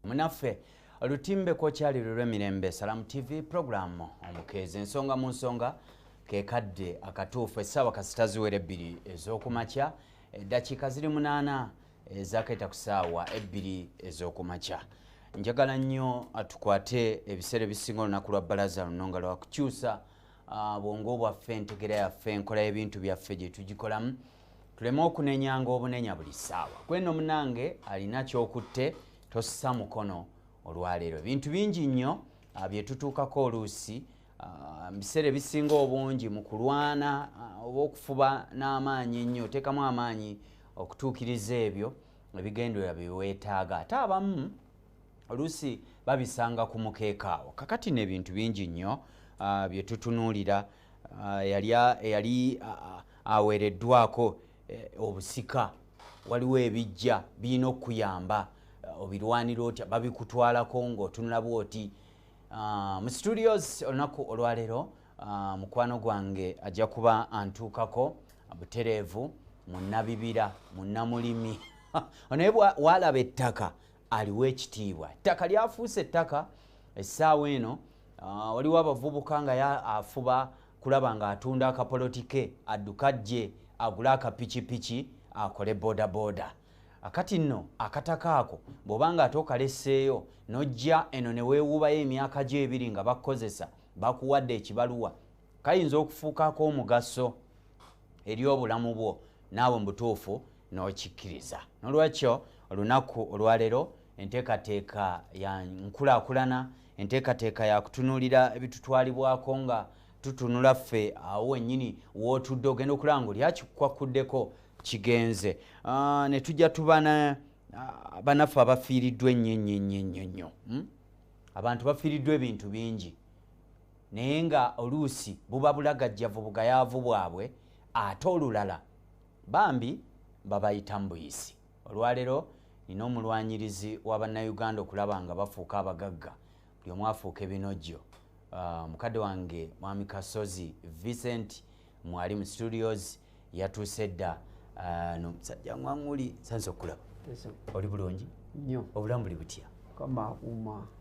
Munaffe olutimbe kokyali lw'emirembe Salamu TV program omukeeze ensonga mu nsonga kekadde akatuufu essaawa kasita ziwera 2 ez'okumakya eddakiika ziri 8 ezakayita ku ssaawa 2 ez'okumakya. Njagala nnyo atukwate ebiseera ebisinga olunaku lwa bbalaza luno nga lwa kukyusa bwongo bwaffe, entegera yaffe, enkola y'ebintu byaffe gye tugikolamu, tuleme okunenyanga obunenya buli ssaawa. Kweno munange alina kyokutte tossa mukono olwaleero. Ebintu bingi nnyo bye tutuukako oluusi mu biseera ebisinga obungi mu kulwana oba okufuba n'amaanyi ennyo, oteekamu amaanyi okutuukiriza ebyo ebigendererwa bye weetaaga. Ate abamu oluusi babisanga ku mukeeka awo. Kakati n'ebintu bingi nnyo bye tutunuulira. Yali aweereddwako obusika, waliwo ebijja birina okuyamba obirwanira otya, babikutwalako ng'otunula bw'oti. Mu studios olunaku olwaleero mukwano gwange ajja kuba antuukako butereevu munnabibira, munnamulimi onaye walaba ettaka aliwo ekitiibwa. Ettaka lyafuuse ettaka essaawa eno. Waliwo abavubuka nga afuba kulaba ng'atunda akapolotike, adduka gye agule akapikipiki akole bodaboda. Akati nno akataka ako bw'obanga ate okalesseeyo n'ojja eno ne weewuubayo emyaka gyo 2 nga bakukozesa, bakuwadde ekibaluwa, kayinza okufuukako omugaso eri obulamu bwo naawe mu butuufu n'okikkiriza. N'olwekyo olunaku olwaleero enteekateeka ya nkulaakulana, enteekateeka ya kutunuulira ebitutwalibwako nga tutunula ffe awo wennyini w'otudde ogenda okulaba ng'olyakikwakuddeko kigenze. Ne tujja tubana banaffe abafiiriddwa ennyo. Abantu bafiiriddwa ebintu bingi naye nga oluusi buba bulagajjavu bugayaavu bwabwe, ate olulala bambi babayita mbuyisi. Olwaleero nina omulwanyirizi w'Abannayuganda okulaba nga bafuuka abagagga, buli omu afuuka ebinojjo. Mukadde wange Mwami Kasozi Vincent mwali mu studios yatuuse dda. N'omusajja ngwanguli sanze okulaba. Oli bulungi? Nnyo. Obulamu buli butya?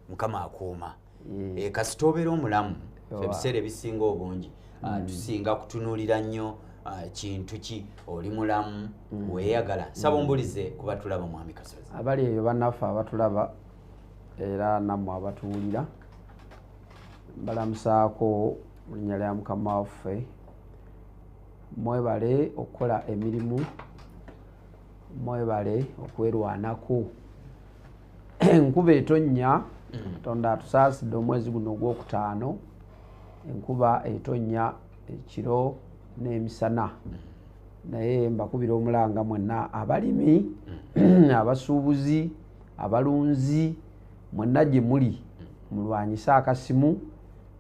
Mukama akuuma. Kasita obeera omulamu, ebiseera ebisinga obungi tusinga kutunuulira nnyo kintu ki, oli mulamu, weeyagala. Saba ombulize kuba tulaba Mwami Kasozi. Abali eyo bannaffe abatulaba era nammwe abatuwulira, mbalamusaako mu linnya lya Mukama waffe. Mwebale okukola emirimu, mwebale okwerwanako. Enkuba etonnya, Katonda atusaasidde omwezi guno ogwokutaano, enkuba etonnya ekiro n'emisana. Naye mbakubira omulanga mwenna abalimi, abasuubuzi, abalunzi, mwenna gye muli mulwanyise akasimu,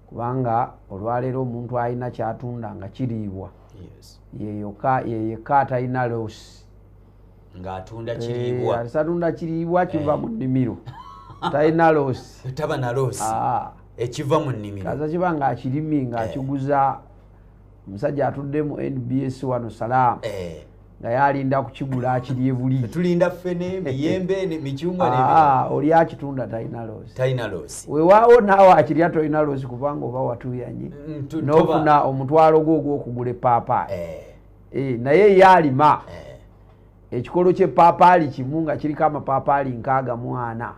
kubanga olwaleero omuntu alina kyatunda nga kiriibwa. Yeyeka atalina loosi ng'atunda kiriibwa. Atunda kiriibwa kiva mu nnimiro, talina loosi. Taba na loosi ekiva mu nnimiro. Kaza kiba ng'akirimi ng'akiguza omusajja atudde mu NBS wano Salamu, nga yalinda kukigula akirye buli. Tulinda ffene, emiyembe, emicungwa n'ebirala. Oli akitunda talina loosi. Talina loosi. Weewaawo naawe akirya tolina loosi kubanga oba watuyanye n'ofuna omutwalo gwo ogw'okugula eppaapaali. Naye ye alima ekikolo ky'eppaapaali kimu nga kiriko amapaapaali 64,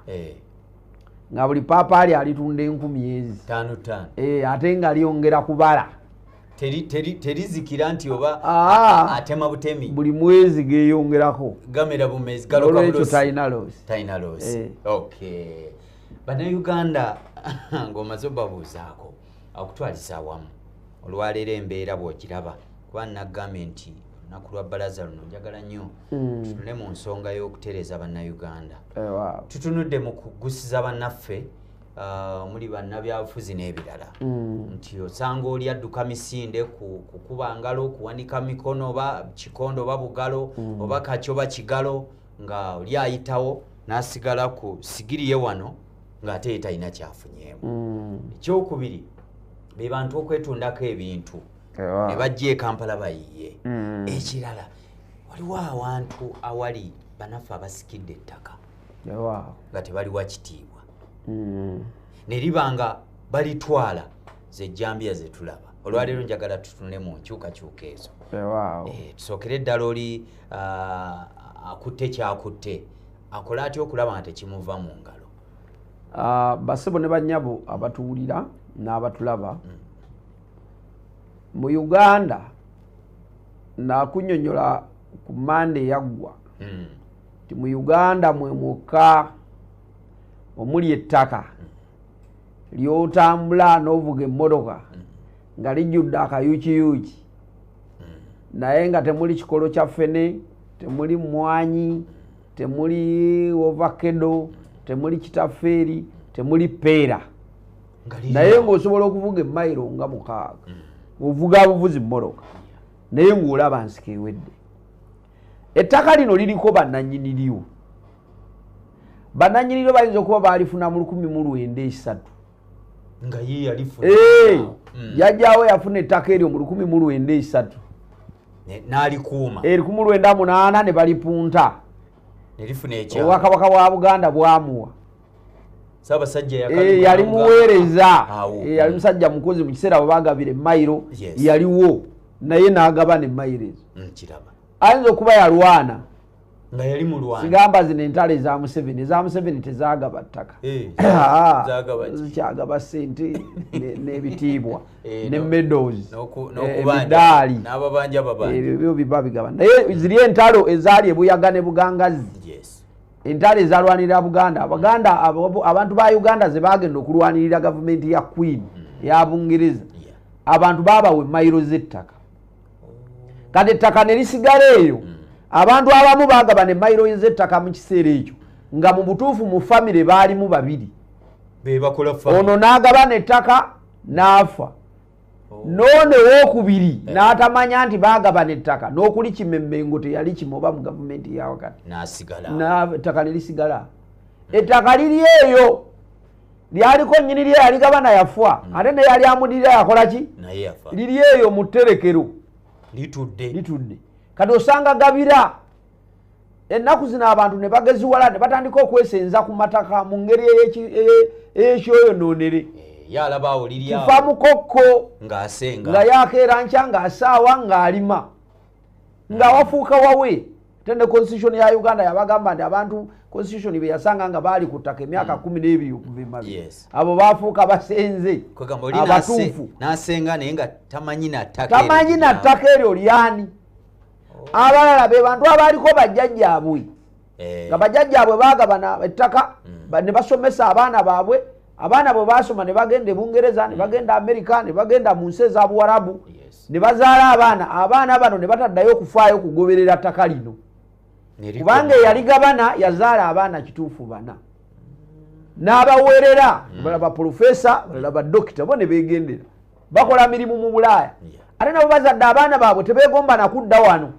nga buli paapaali alitunda 10,000 ate nga lyongera kubala. Terizikira nti oba atema butemi. Buli mwezi geeyongerako. Gamera bumezi galoka bulosi. Olwekyo talina loosi. Talina loosi. Okay. Bannayuganda ng'omaze obabuuzaako okutwalisa awamu. Olwaleero embeera bw'ogiraba, kuba nagambye nti olunaku lwa bbalaza luno njagala nnyo tutunule mu nsonga y'okutereeza Bannayuganda. Tutunudde mu kugusiza bannaffe muli bannabyabufuzi n'ebirala nti osanga oli adduka misinde kukuba ngalo, kuwanika mikono oba kikondo oba bugalo oba kaki oba kigalo, nga oli ayitawo n'asigala ku sigiri ye wano ng'ate ye talina kyafunyeemu. Ekyokubiri be bantu okwetundako ebintu ne bajja e Kampala bayiye. Ekirala waliwo awantu awali bannaffe abasikidde ettaka nga tebali wa kitiibwa ne libanga balitwala zejjambiya zetulaba olwaleero njagala tutunule mu nkyukakyuka ezo tusookere eddala oli akutte kyakutte akola atya okulaba nga tekimuva mu ngalo basebo ne bannyabo abatuwulira n'abatulaba mu Uganda nakunyonyola ku Mande yaggwa ti mu Uganda mwe mwokka omuli ettaka lyotambula n'ovuga emmotoka nga lijjudde akayuukiyuuki naye nga temuli kikolo kya ffene temuli mmwanyi temuli ovakedo temuli kitafeeri temuli peera naye ng'osobola okuvuga emmayiro nga 6 ovuga buvuzi mmotoka naye ng'olaba nsika ewedde ettaka lino liriko bannannyiniryo bannannyiniryo bayinza okuba baalifuna mu 1903 nga ye yalifuna jjajjaawe yafuna ettaka eryo mu 1903 n'alikuuma 1908 ne balipunta nelifuna ekyalo obwakabaka bwa Buganda bwamuwa Ssaabasajja yali muweereza yali musajja mukozi mu kiseera bwe baagabira emmayiro yaliwo naye n'agabana emmayiro ezo ayinza okuba yalwana nga yali mulwana sigamba zino entalo eza Museveni tezaagaba ttaka zikyagaba ssente n'ebitiibwa ne meadows ebidaali ebyo biba bigabana naye ziri entalo ezaali ebuyaga ne Bugangazi entalo ezalwanirira Buganda abantu ba Uganda ze bagenda okulwanirira gavumenti ya Queen ya Bungereza abantu babawe mayiro z'ettaka kati ettaka ne lisigala eyo abantu abamu bagabana emayiro z'ettaka mu kiseera ekyo nga mu butuufu mu famire baalimu 2 ono n'agabana ettaka n'afa n'ono owookubiri n'atamanya nti baagabana ettaka n'okuli Kimemmengo teyali kimu oba mu gavumenti ya wakati ettaka ne lisigala ettaka liri eyo lyaliko nnyini lye yaligabana yafa ate ne yali amudirira yakola ki liri eyo mu tterekero litudde kati osanga gabira ennaku zino abantu ne bageziwala ne batandika okwesenza ku mataka mu ngeri ey'ekyoyonoonere kifa mukokko nga yakeera nkya ng'asaawa ng'alima nga wafuuka wawe ate ne constitution ya Uganda yabagamba nti abantu constitution be yasanga nga baali ku ttaka emyaka 12 okuva emabega abo baafuuka basenze abatuufu n'asenga naye nga tamanyi na ttaka eryo lyani abalala be bantu abaaliko bajjajjaabwe nga bajjajjaabwe baagabana ettaka ne basomesa abaana baabwe abaana bwe baasoma ne bagenda e Bungereza ne bagenda Amerika ne bagenda mu nsi eza Buwarabu ne bazaala abaana bano ne bataddayo okufaayo okugoberera ttaka lino kubanga eyaligabana yazaala abaana kituufu 4 n'abaweerera balala baprofesa balala badokita bo ne beegendera bakola mirimu mu Bulaaya ate nabo bazadde abaana baabwe tebeegomba nakudda wano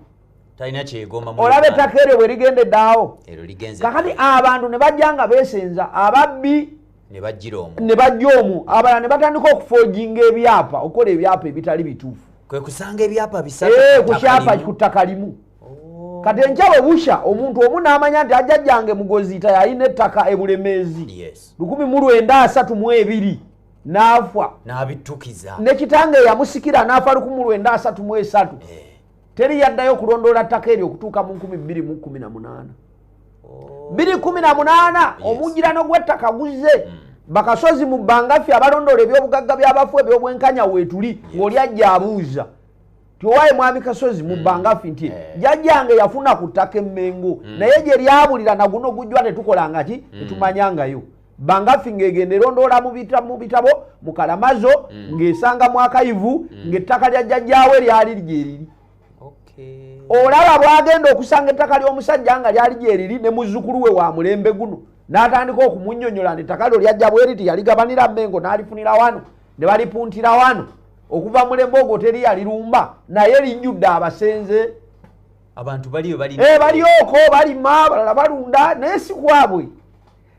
olaba ettaka eryo bwe ligendedde awo kakati abantu ne bajja nga beesenza ababbi ne bajja omwo abalala ne batandika okufoojinga ebyapa okukola ebyapa ebitali bituufu kusanga ebyapa ku kyapa ku ttaka limu kati enkya bwe busha omuntu omu n'amanya nti ajjajjange Mugoziita yalina ettaka e Bulemeezi 1932 n'afa n'abittukiza ne kitange yamusikira n'afa 1933 teri yaddayo kulondoola ttaka eryo okutuuka mu 2018 2018 omugirano gw'ettaka guzze bakasozi mu Bangafi abalondoola ebyobugagga by'abafu ebyobwenkanya weetuli ng'oli ajja abuuza tiowaaye mwami Kasozi mu Bangafi nti jjajjange yafuna ku ttaka Emmengo naye gye lyabulira naguno gujjwa tetukolanga ki tetumanyangayo Bangafi ng'egenda erondoola mu bitabo mu Kalamazo ng'esanga mu Akayivu ng'ettaka lya jjajjaawe lyali lyeriri olaba bwagenda okusanga ettaka ly'omusajja nga lyali gyeriri ne muzzukulu we wa mulembe guno n'atandika okumunnyonnyola ettaka lyo lyajja bweriti yaligabanira Mmengo n'alifunira wano ne balipuntira wano okuva mulembe ogwo teri yalirumba naye lijjudde abasenze abantu baliyo balioko balima balala balunda naye si kwabwe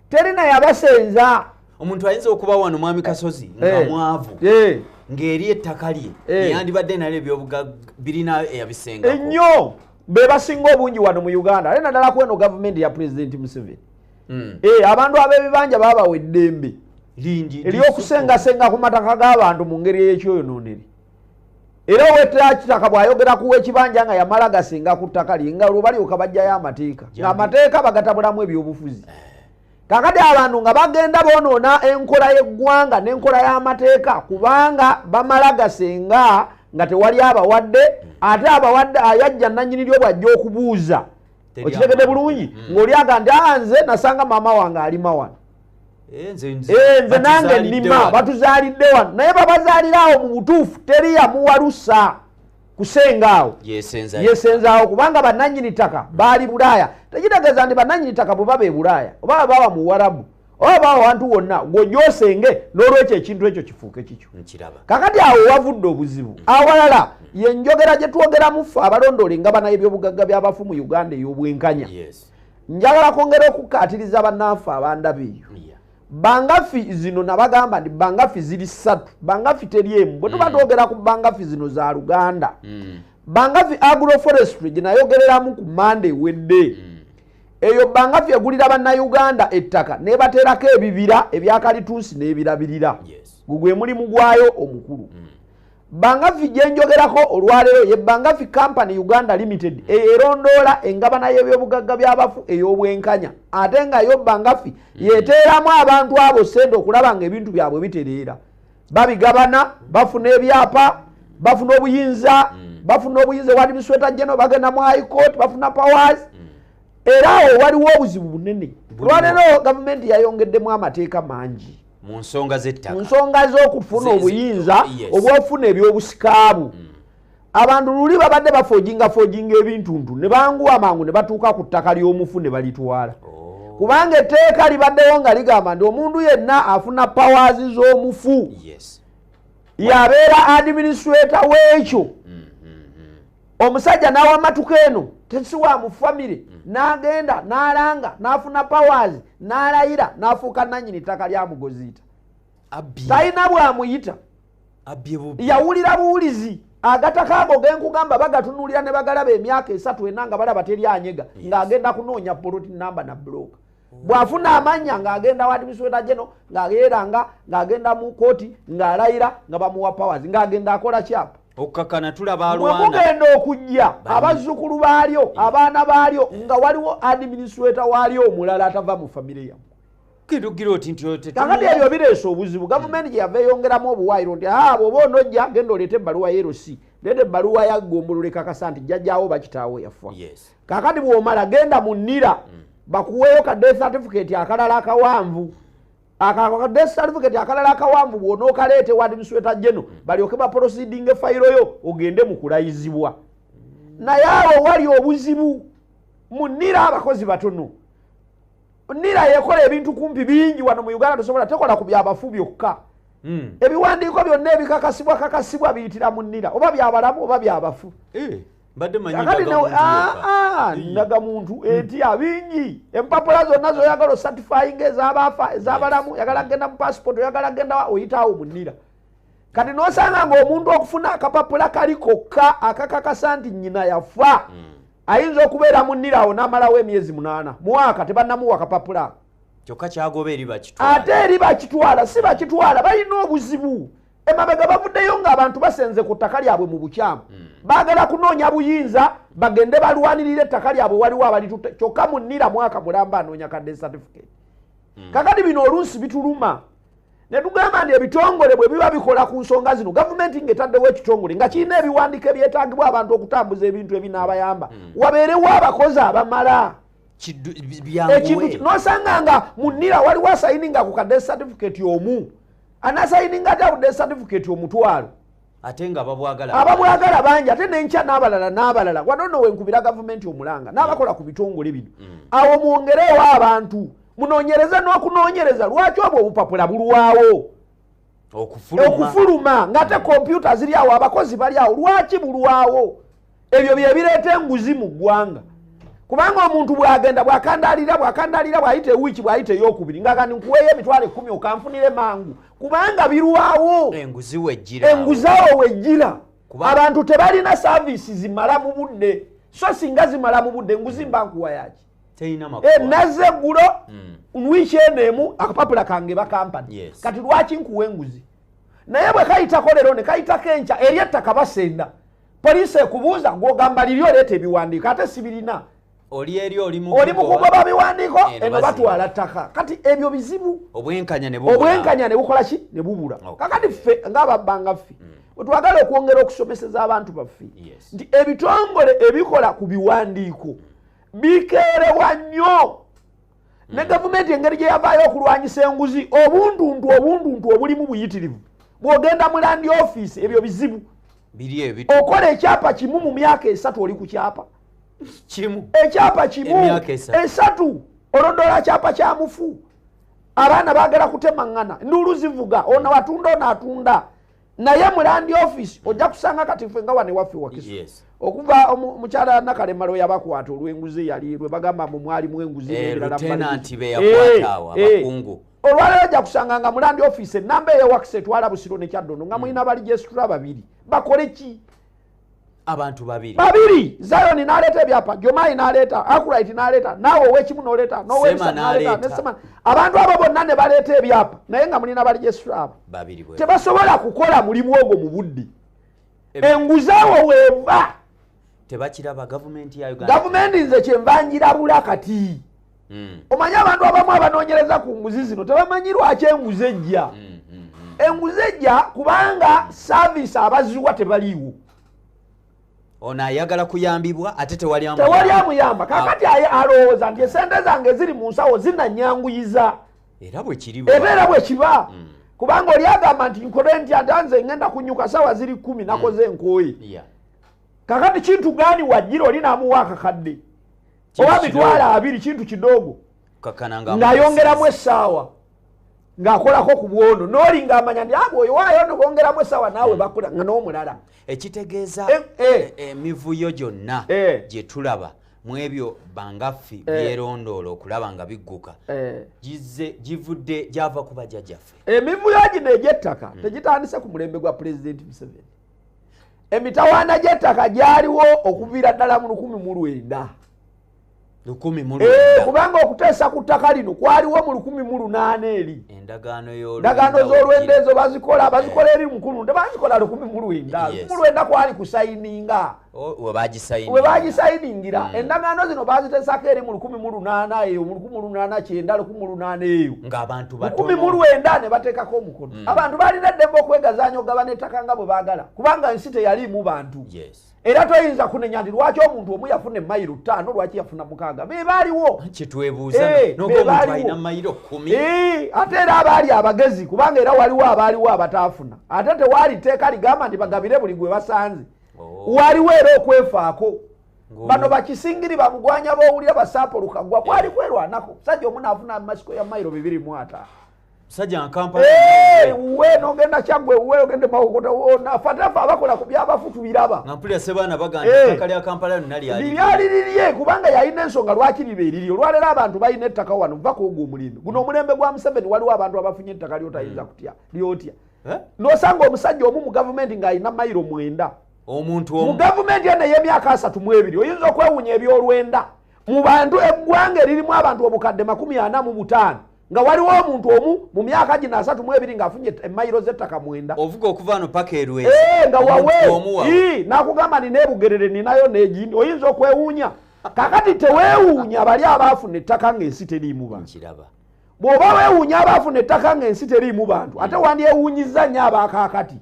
teri naye abasenza omuntu ayinza okuba wano mwami Kasozi nga mwavu ng'eri ettaka lye yandibadde nalyo ebyobugagga birina eyabisengako ennyo be basinga obungi wano mu Uganda ate naddala ku eno gavumenti ya Pulezidenti Museveni abantu ab'ebibanja babawa eddembe ery'okusengasenga ku mataka g'abantu mu ngeri y'ekyoyonoonere. Era ow'ettaka kitaka bw'ayogera kuwa ekibanja nga yamala gasenga ku ttaka lye nga olwo balyoka bajjayo amateeka ng'amateeka bagatabulamu ebyobufuzi. Kakati abantu nga bagenda boonoona enkola y'eggwanga n'enkola y'amateeka kubanga bamala gasenga nga tewali abawadde ate abawadde ayajja nannyini lyo bw'ajja okubuuza okitegedde bulungi ng'oli agamba nze nasanga maama wange alima wano nze nange nnima batuzaalidde wano naye babazaaliraawo mu butuufu teri yamuwalusa kusenga awo yesenzaawo kubanga bannannyini ttaka baali Bulaaya. Tekitegeeza nti bannannyini ttaka bwe baba e Bulaaya oba baba mu Warabu oba baba wantu wonna gw'ogyosenge n'olwekyo ekintu ekyo kifuuke kikyo. Kakati awo wavudde obuzibu awalala ye njogera gye twogeramu ffe abalondoole engabana y'ebyobugagga by'abafu mu Uganda ey'obwenkanya. Njagala kwongera okukkaatiriza bannanfe abandaba eyo. Bangafi zino nabagamba nti bangafi ziri 3 bangafi teri emu bwe tuba twogera ku bangafi zino za Luganda. Bangafi agroforestry gye nayogereramu ku Monday wedde eyo bangafi egulira bannayuganda ettaka nebateerako ebibira ebyakalituusi n'ebirabirira gwe mulimu gwayo omukulu. Bangafi gye njogerako olwaleero ye Bangafi Company Uganda Limited erondoola engabana y'ebyobugagga by'abafu ey'obwenkanya ate nga yo Bangafi yeteeramu abantu abo ssente okulaba ng'ebintu byabwe bitereera. Babigabana bafuna ebyapa bafuna obuyinza wa Administrator General bagenda mu High Court bafuna powers. Era awo waliwo obuzibu bunene. Olwaleero gavumenti yayongeddemu amateeka mangi mu nsonga z'ettaka, mu nsonga z'okufuna obuyinza obw'ofuna ebyobusikaabu. Abantu luli babadde bafojinga ebintuntu ne banguwa amangu ne batuuka ku ttaka ly'omufu ne balitwala. Kubanga etteeka libaddewo nga ligamba nti omuntu yenna afuna powers z'omufu yabeera administrator w'ekyo. Omusajja n'awamatuka eno tesiwa mu famire n'agenda n'alanga n'afuna powers n'alayira n'afuuka nannyini ttaka lya Mugoziita. Talina bw'amuyita yawulira buwulizi agataka ago genkugamba bagatunuulira ne bagalaba emyaka 3 enna nga balaba teri anyega ng'agenda kunoonya plot number na block. Bw'afuna amanya ng'agenda wa Administrator General ng'ageeranga ng'agenda mu kooti ng'alayira nga bamuwa powers ng'agenda akola kyapa. Okukakana tulaba alwana mugenda okujja abazzukulu baalyo abaana baalyo nga waliwo administrator waalyo omulala atava mu famire yammwe. Kakati ebyo bireese obuzibu. Gavumenti gye yava eyongeramu obuwaayiro nti bw'oba onojja genda oleete ebbaluwa ya LC leeta ebbaluwa ya ggombolola ekakasa nti jjajjaawo bakitaawo yafa. Kakati bw'omala genda mu NIRA bakuweeyo ka death certificate akalala akawanvu. Death certificate akalala akawanvu bw'onookaleete wa Administrator General balyoke baproceeding efayiro yo ogende mu kulayizibwa. Naye awo wali obuzibu mu NIRA abakozi batono. NIRA yekola ebintu kumpi bingi wano mu Uganda tosobola tekola ku byabafu byokka. Ebiwandiiko byonna ebikakasibwa biyitira mu NIRA oba byabalamu oba byabafu. Ndaga muntu etya bingi empapula zonna zoyagala osatifying ez'abafa ez'abalamu yagala genda mu passport yagala genda oyitaawo mu NIRA. Kati n'osanga ng'omuntu okufuna akapapula kali kokka akakakasa nti nnyina yafa ayinza okubeera mu NIRA awo n'amalawo emyezi 8 mwaka tebannamuwa akapapula kyokka kyagoba eri bakitwala ate eri bakitwala si bakitwala balina obuzibu. Emabega bavuddeyo ng'abantu basenze ku ttaka lyabwe mu bukyamu baagala kunoonya buyinza bagende balwanirira ettaka lyabwe waliwo abalitutte kyokka mu NIRA mwaka mulamba anoonya ka death certificate. Kakati bino oluusi bituluma ne tugamba nti ebitongole bwe biba bikola ku nsonga zino gavumenti ng'etaddewo ekitongole nga kirina ebiwandiiko ebyetaagibwa abantu okutambuza ebintu ebinaabayamba wabeerewo abakozi abamala ekintu n'osanga nga mu NIRA waliwo asayininga ku ka death certificate omu anasayininga ate ku death certificate omutwalo ate nga ababwagala bangi ate n'enkya n'abalala wadono wenkubira gavumenti omulanga n'abakola ku bitongole bino awo mwongerewo abantu munoonyereze n'okunoonyereza lwaki obwo obupapula bulwawo okufuluma ng'ate kompyuta ziri awo abakozi bali awo lwaki bulwawo. Ebyo bye bireeta enguzi mu ggwanga kubanga omuntu bw'akandaalira bw'ayita ewiiki bw'ayita ey'okubiri ng'agandi nkuweeyo emitwalo 10 okanfunire mangu kubanga birwawo enguzi awo wejjira. Abantu tebalina services zimala mu budde so singa zimala mu budde enguzi mba nkuwa yaki. nazze eggulo wiiki eno emu akapapula kange bakampani kati lwaki nkuwa enguzi naye bwe kayitako leero ne kayitako enkya eri ettaka basenda poliisi ekubuuza ng'ogamba liri oleeta ebiwandiiko ate sibirina oli mukugo babiwandiiko eno batwala ttaka kati ebyo bizibu obwenkanya ne bukola ki ne bubula kakati ffe ng'ababbanga ffe bwe twagala okwongera okusomeseza abantu baffe nti ebitongole ebikola ku biwandiiko bikeerewa nnyo ne gavumenti engeri gye yavaayo okulwanyisa enguzi obunduntu obulimu buyitirivu bw'ogenda mu landi ofiisi ebyo bizibu okola ekyapa kimu mu myaka 3 oli ku kyapa ekyapa kimu 3 olondola kyapa kya mufu abaana baagala kutemaŋŋana nduulu zivuga ono atunda naye mu landi ofiisi ojja kusanga kati ffe nga wane waffe wakiso okuva mukyala Nakalema lwe yabakwata olw'enguzi yali lwe bagamba mu mwalimu enguzi olwaleero ojja kusanga nga mu landi ofiisi enamba ey'ewakisa etwala Busiro ne Kyaddondo nga mulina balijesitula 2 bakole ki abantu babiri Zion n'aleeta ebyapa Jomayi n'aleeta Akulite n'aleeta naawe ow'ekimu n'oleeta n'ow'ebisa n'aleeta n'Essemani abantu abo bonna ne baleeta ebyapa naye nga mulina balijesitula abo tebasobola kukola mulimu ogwo mu budde enguzi awo weeva tebakiraba gavumenti ya Uganda gavumenti nze kyenvanjirabula kati omanyi abantu abamu abanoonyereza ku nguzi zino tebamanyi lwaki enguzi ejja enguzi ejja kubanga saavisi abaziwa tebaliiwo ono ayagala kuyambibwa ate tewali amuyamba kakati alowooza nti esente zange eziri mu nsawo zinanyanguyiza era bwe kiba kubanga oli agamba nti nkole ntya nze ngenda kunyuka sawa ziri 10 nakoze enkooye kakati kintu gani wajjira oli naamuwa akakadde oba mitwala 2 kintu kidogo ng'ayongeramu essaawa ng'akolako ku bwono n'oli ng'amanya nti oyo waayo no bongeramu essaawa naawe bakola nga n'omulala ekitegeeza emivuyo gyonna gye tulaba mu ebyo bangaffi byerondoola okulaba nga bigguka gyava ku bajjajjaffe emivuyo gino egy'ettaka tegitandise ku mulembe gwa pulezidenti Museveni emitawaana gy'ettaka gyaliwo okuviira ddala mu 1900 kubanga okuteesa ku ttaka lino kwaliwo mu 1800 eri endagaano z'olwenda ezo bazikola eri mukulu tebazikola 1900 kwali kusayininga we bagisayingira endagaano zino baziteesako eri mu 1800 eyo mu 1809 1808 eyo ng'abantu 1900 ne bateekako omukono abantu balina eddembe okwegazaanya ogabana ettaka nga bwe baagala kubanga ensi teyaliimu bantu era toyinza kunenya nti lwaki omuntu omu yafuna emayiro 5 lwaki yafuna 6 be baaliwo kyetwebuuza n'omuntu alina mayiro 10 ate era abaali abagezi kubanga era waliwo abaaliwo abataafuna ate tewaali tteeka ligamba nti bagabire buli gwe basanze waliwo era okwefaako bano bakisingiri bamugwanya b'owulira basaapo lukagwa kwali kwerwanako musajja omu naafuna masiko ya mayiro 2 sajja Kampala uwe nogenda Kyaggwe uwe ogende Mawokota wona fatafa abakola ku byabafutu biraba ngampulira sebana baganda ettaka lya Kampala nali liriye kubanga yalina ensonga lwaki libeeriri olwalera abantu balina ettaka wano vako ogwo omulindo guno omulembe gwa Museveni waliwo abantu abafunye ettaka lyotayinza kutya lyotya nosanga omusajja omu mu gavumenti ng'alina mayiro 9 omuntu mu gavumenti ene y'emyaka 32 oyinza okwewunya ebyolwenda mu bantu eggwanga eririmu abantu obukadde 45 nga waliwo omuntu omu mu myaka gino 32 ng'afunye emayiro z'ettaka 9 ovuga okuva wano paka Erwezi nga wawe n'akugamba nina ebugerere ninayo n'egindi oyinza okwewuunya kakati teweewuunya bali abaafuna ettaka ng'ensi teriimu bantu bw'oba weewuunya abaafuna ettaka ng'ensi teriimu bantu ate wandyewuunyizza nnyo abaakaakati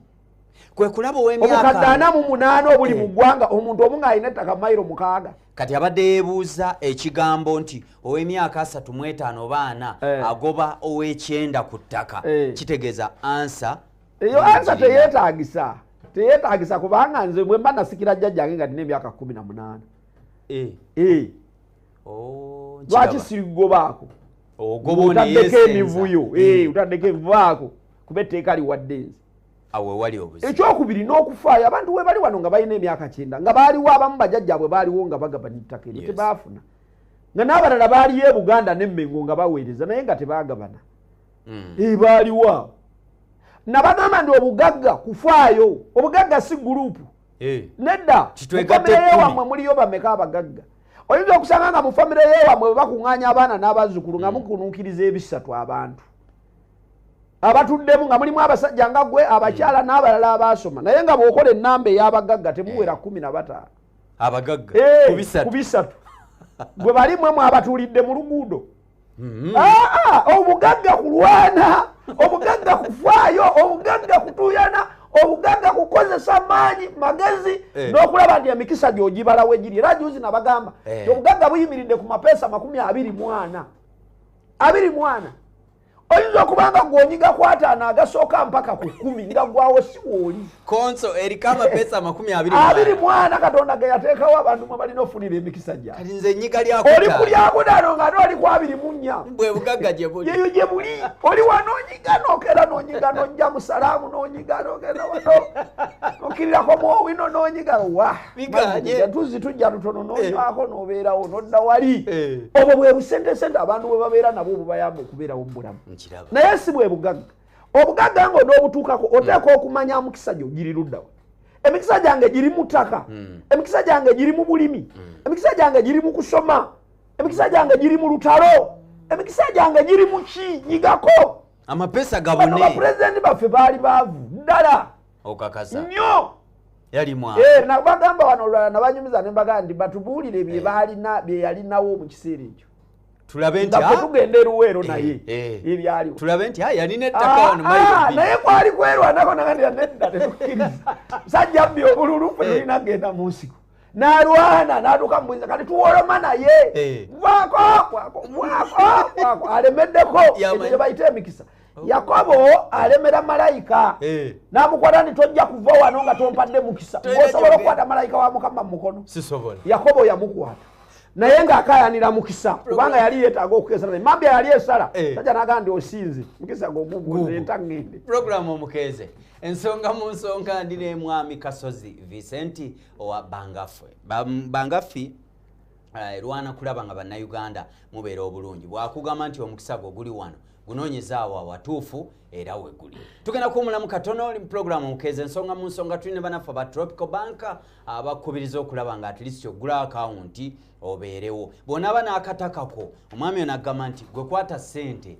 kwe kulaba ow'emyaka obukadde 48 obuli mu ggwanga omuntu omu ng'alina ettaka mayiro 6 kati abadde yeebuuza ekigambo nti ow'emyaka 35 oba 4 agoba ow'ekyenda ku ttaka kitegeeza ansa eyo ansa teyeetaagisa kubanga nze bwe mba nasikira jjajjange nga nina emyaka 18 lwaki sirigobaako otaddeko emivuyo utaddeko evaako kuba etteeka liwadde nze awe wali obuzi ekyokubiri n'okufaayo abantu we bali wano nga balina emyaka 9 nga baaliwo abamu bajjajjaabwe baaliwo nga bagabana ettaka eryo tebaafuna nga n'abalala baaliyo e Buganda n'Emmengo nga baweereza naye nga tebaagabana baaliwo nabagamba ndi obugagga kufaayo obugagga si gurupu nedda mukomeeyo wammwe muliyo bameka abagagga oyinza okusanga nga mu famire yeewamwe bakuŋŋaanya abaana n'abazzukulu nga mukunuukiriza ebisatu abantu abatuddemu nga mulimu abasajja nga gwe abakyala n'abalala abaasoma naye nga bw'okola ennamba ey'abagagga temuwera 15 abagagga ku bisatu gwe balimwe abatuulidde mu luguudo obugagga kulwana obugagga kufaayo obugagga kutuuyana obugagga kukozesa maanyi magezi n'okulaba nti emikisa gy'ogibalawo egiri era juzi nabagamba obugagga buyimiridde ku mapeesa 24 oyinza okubanga gw'onyiga ku 5 agasooka mpaka ku 10 nga gwawo si wooli konso eriko amapeesa 24 Katonda ge yateekawo abantu mwe balina ofunira emikisa gyabwe kati nze nnyiga lyako oli ku lyakudano nga n'oli ku 24 bwe bugagga gye buli yeyo gye buli oli wanoonyiga n'okeera n'onyiga n'ojja mu salaamu n'onyiga n'ogenda wano n'okkirirako muowino n'onyiga wa tuzi tujja lutono n'onywako n'obeerawo n'odda wali obwo bwe busentesente abantu bwe babeera nabwo bubayamba okubeerawo mu bulamu naye si bwe bugagga obugagga nga onoobutuukako oteeka okumanya mukisa gyo giri luddawe emikisa gyange giri mu ttaka emikisa gyange giri mu bulimi emikisa gyange giri mu kusoma emikisa gyange giri mu lutalo emikisa gyange giri mu ki nyigako amapeesa gabone bapulezidenti baffe baali baavu ddala okakasa nnyo yalimwa nabagamba wano olulala nabanyumiza ne mbagamba nti batubuulire bye yalinawo mu kiseera ekyo tulabe nti tugenda eruweero naye ebyaliwo tulabe nti yalina ettaka wano naye kwali kwerwanako nagandira nedda tetukkiriza musajja bbi obululu ffe tulina kgenda mu nsiko n'alwana n'atuuka mubuyinza kati tuwoloma naye bwako alemeddeko ekyo kye bayita emikisa Yakobo alemera malayika n'amukwata nti tojja kuva wano nga tompadde mukisa ng'osobola okukwata malayika wa Mukama mu mukono Yakobo yamukwata naye ng'akayanira mukisa kubanga yali yeetaaga okukeesala mambya yali esala tajja n'agamba nti osinze mukisa gw'oguguleeta ngende programu omukeeze ensonga mu nsonga ndi ne mwami Kasozi Vincent owa Bangafi lwana kulaba nga bannayuganda mubeera obulungi bwakugamba nti omukisa gwo guli wano gunoonyezaawo awatuufu era weguli tugenda kuwumulamu katono oli mu programu omukeeze ensonga mu nsonga tulina banaffe ba Tropical Bank abakubiriza okulaba nga at least ogula akawunti obeerewo bw'onaaba n'akatakako omwami ono agamba nti gwe kwata ssente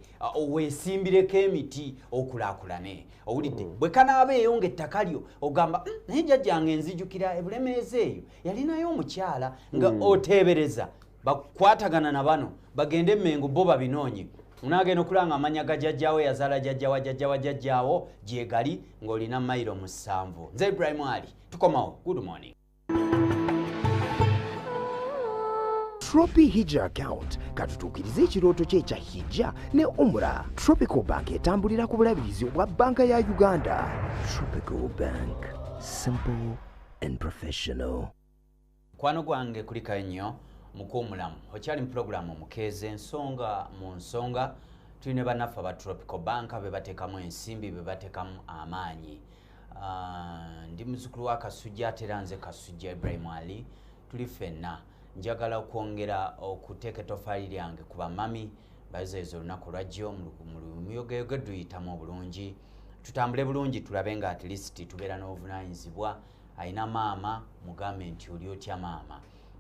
weesimbireko emiti okulaakulane owulidde bwe kanaaba eyo ng'ettaka lyo ogamba naye jjajjange nzijukira ebulemeezi eyo yalinayo omukyala nga oteebereza bakwatagana na bano bagende Emmengo bo babinoonye unagenda okulanga amanya ga jjajjaawo yazaala jjajjaawa jjajjaawa jjajjaawo gyegali ng'olina mayiro 7 nze Ibrahim Ali tukomawo good morning Tropi Hijja account katutuukiriza ekirooto kye ekya hijja ne umra. Tropical Bank etambulira ku bulabirizi obwa banka ya Uganda. Tropical Bank, simple and professional. Kwano gwange kulika nnyo mukuumulamu okyali mu programu omukeeze ensonga mu nsonga tulina bannaffe aba Tropical Bank be bateekamu ensimbi be bateekamu amaanyi. Ndi muzzukulu wa Kasujja ate era nze Kasujja Ibrahim Ali tuli ffenna njagala okwongera okuteeka ettofaali lyange ku bamami bayozeezo olunaku lwajjo mu muyogeyoge duyitamu obulungi tutambule bulungi tulabe nga at least tubeera n'obuvunaanyizibwa ayina maama mugambe nti oli otya maama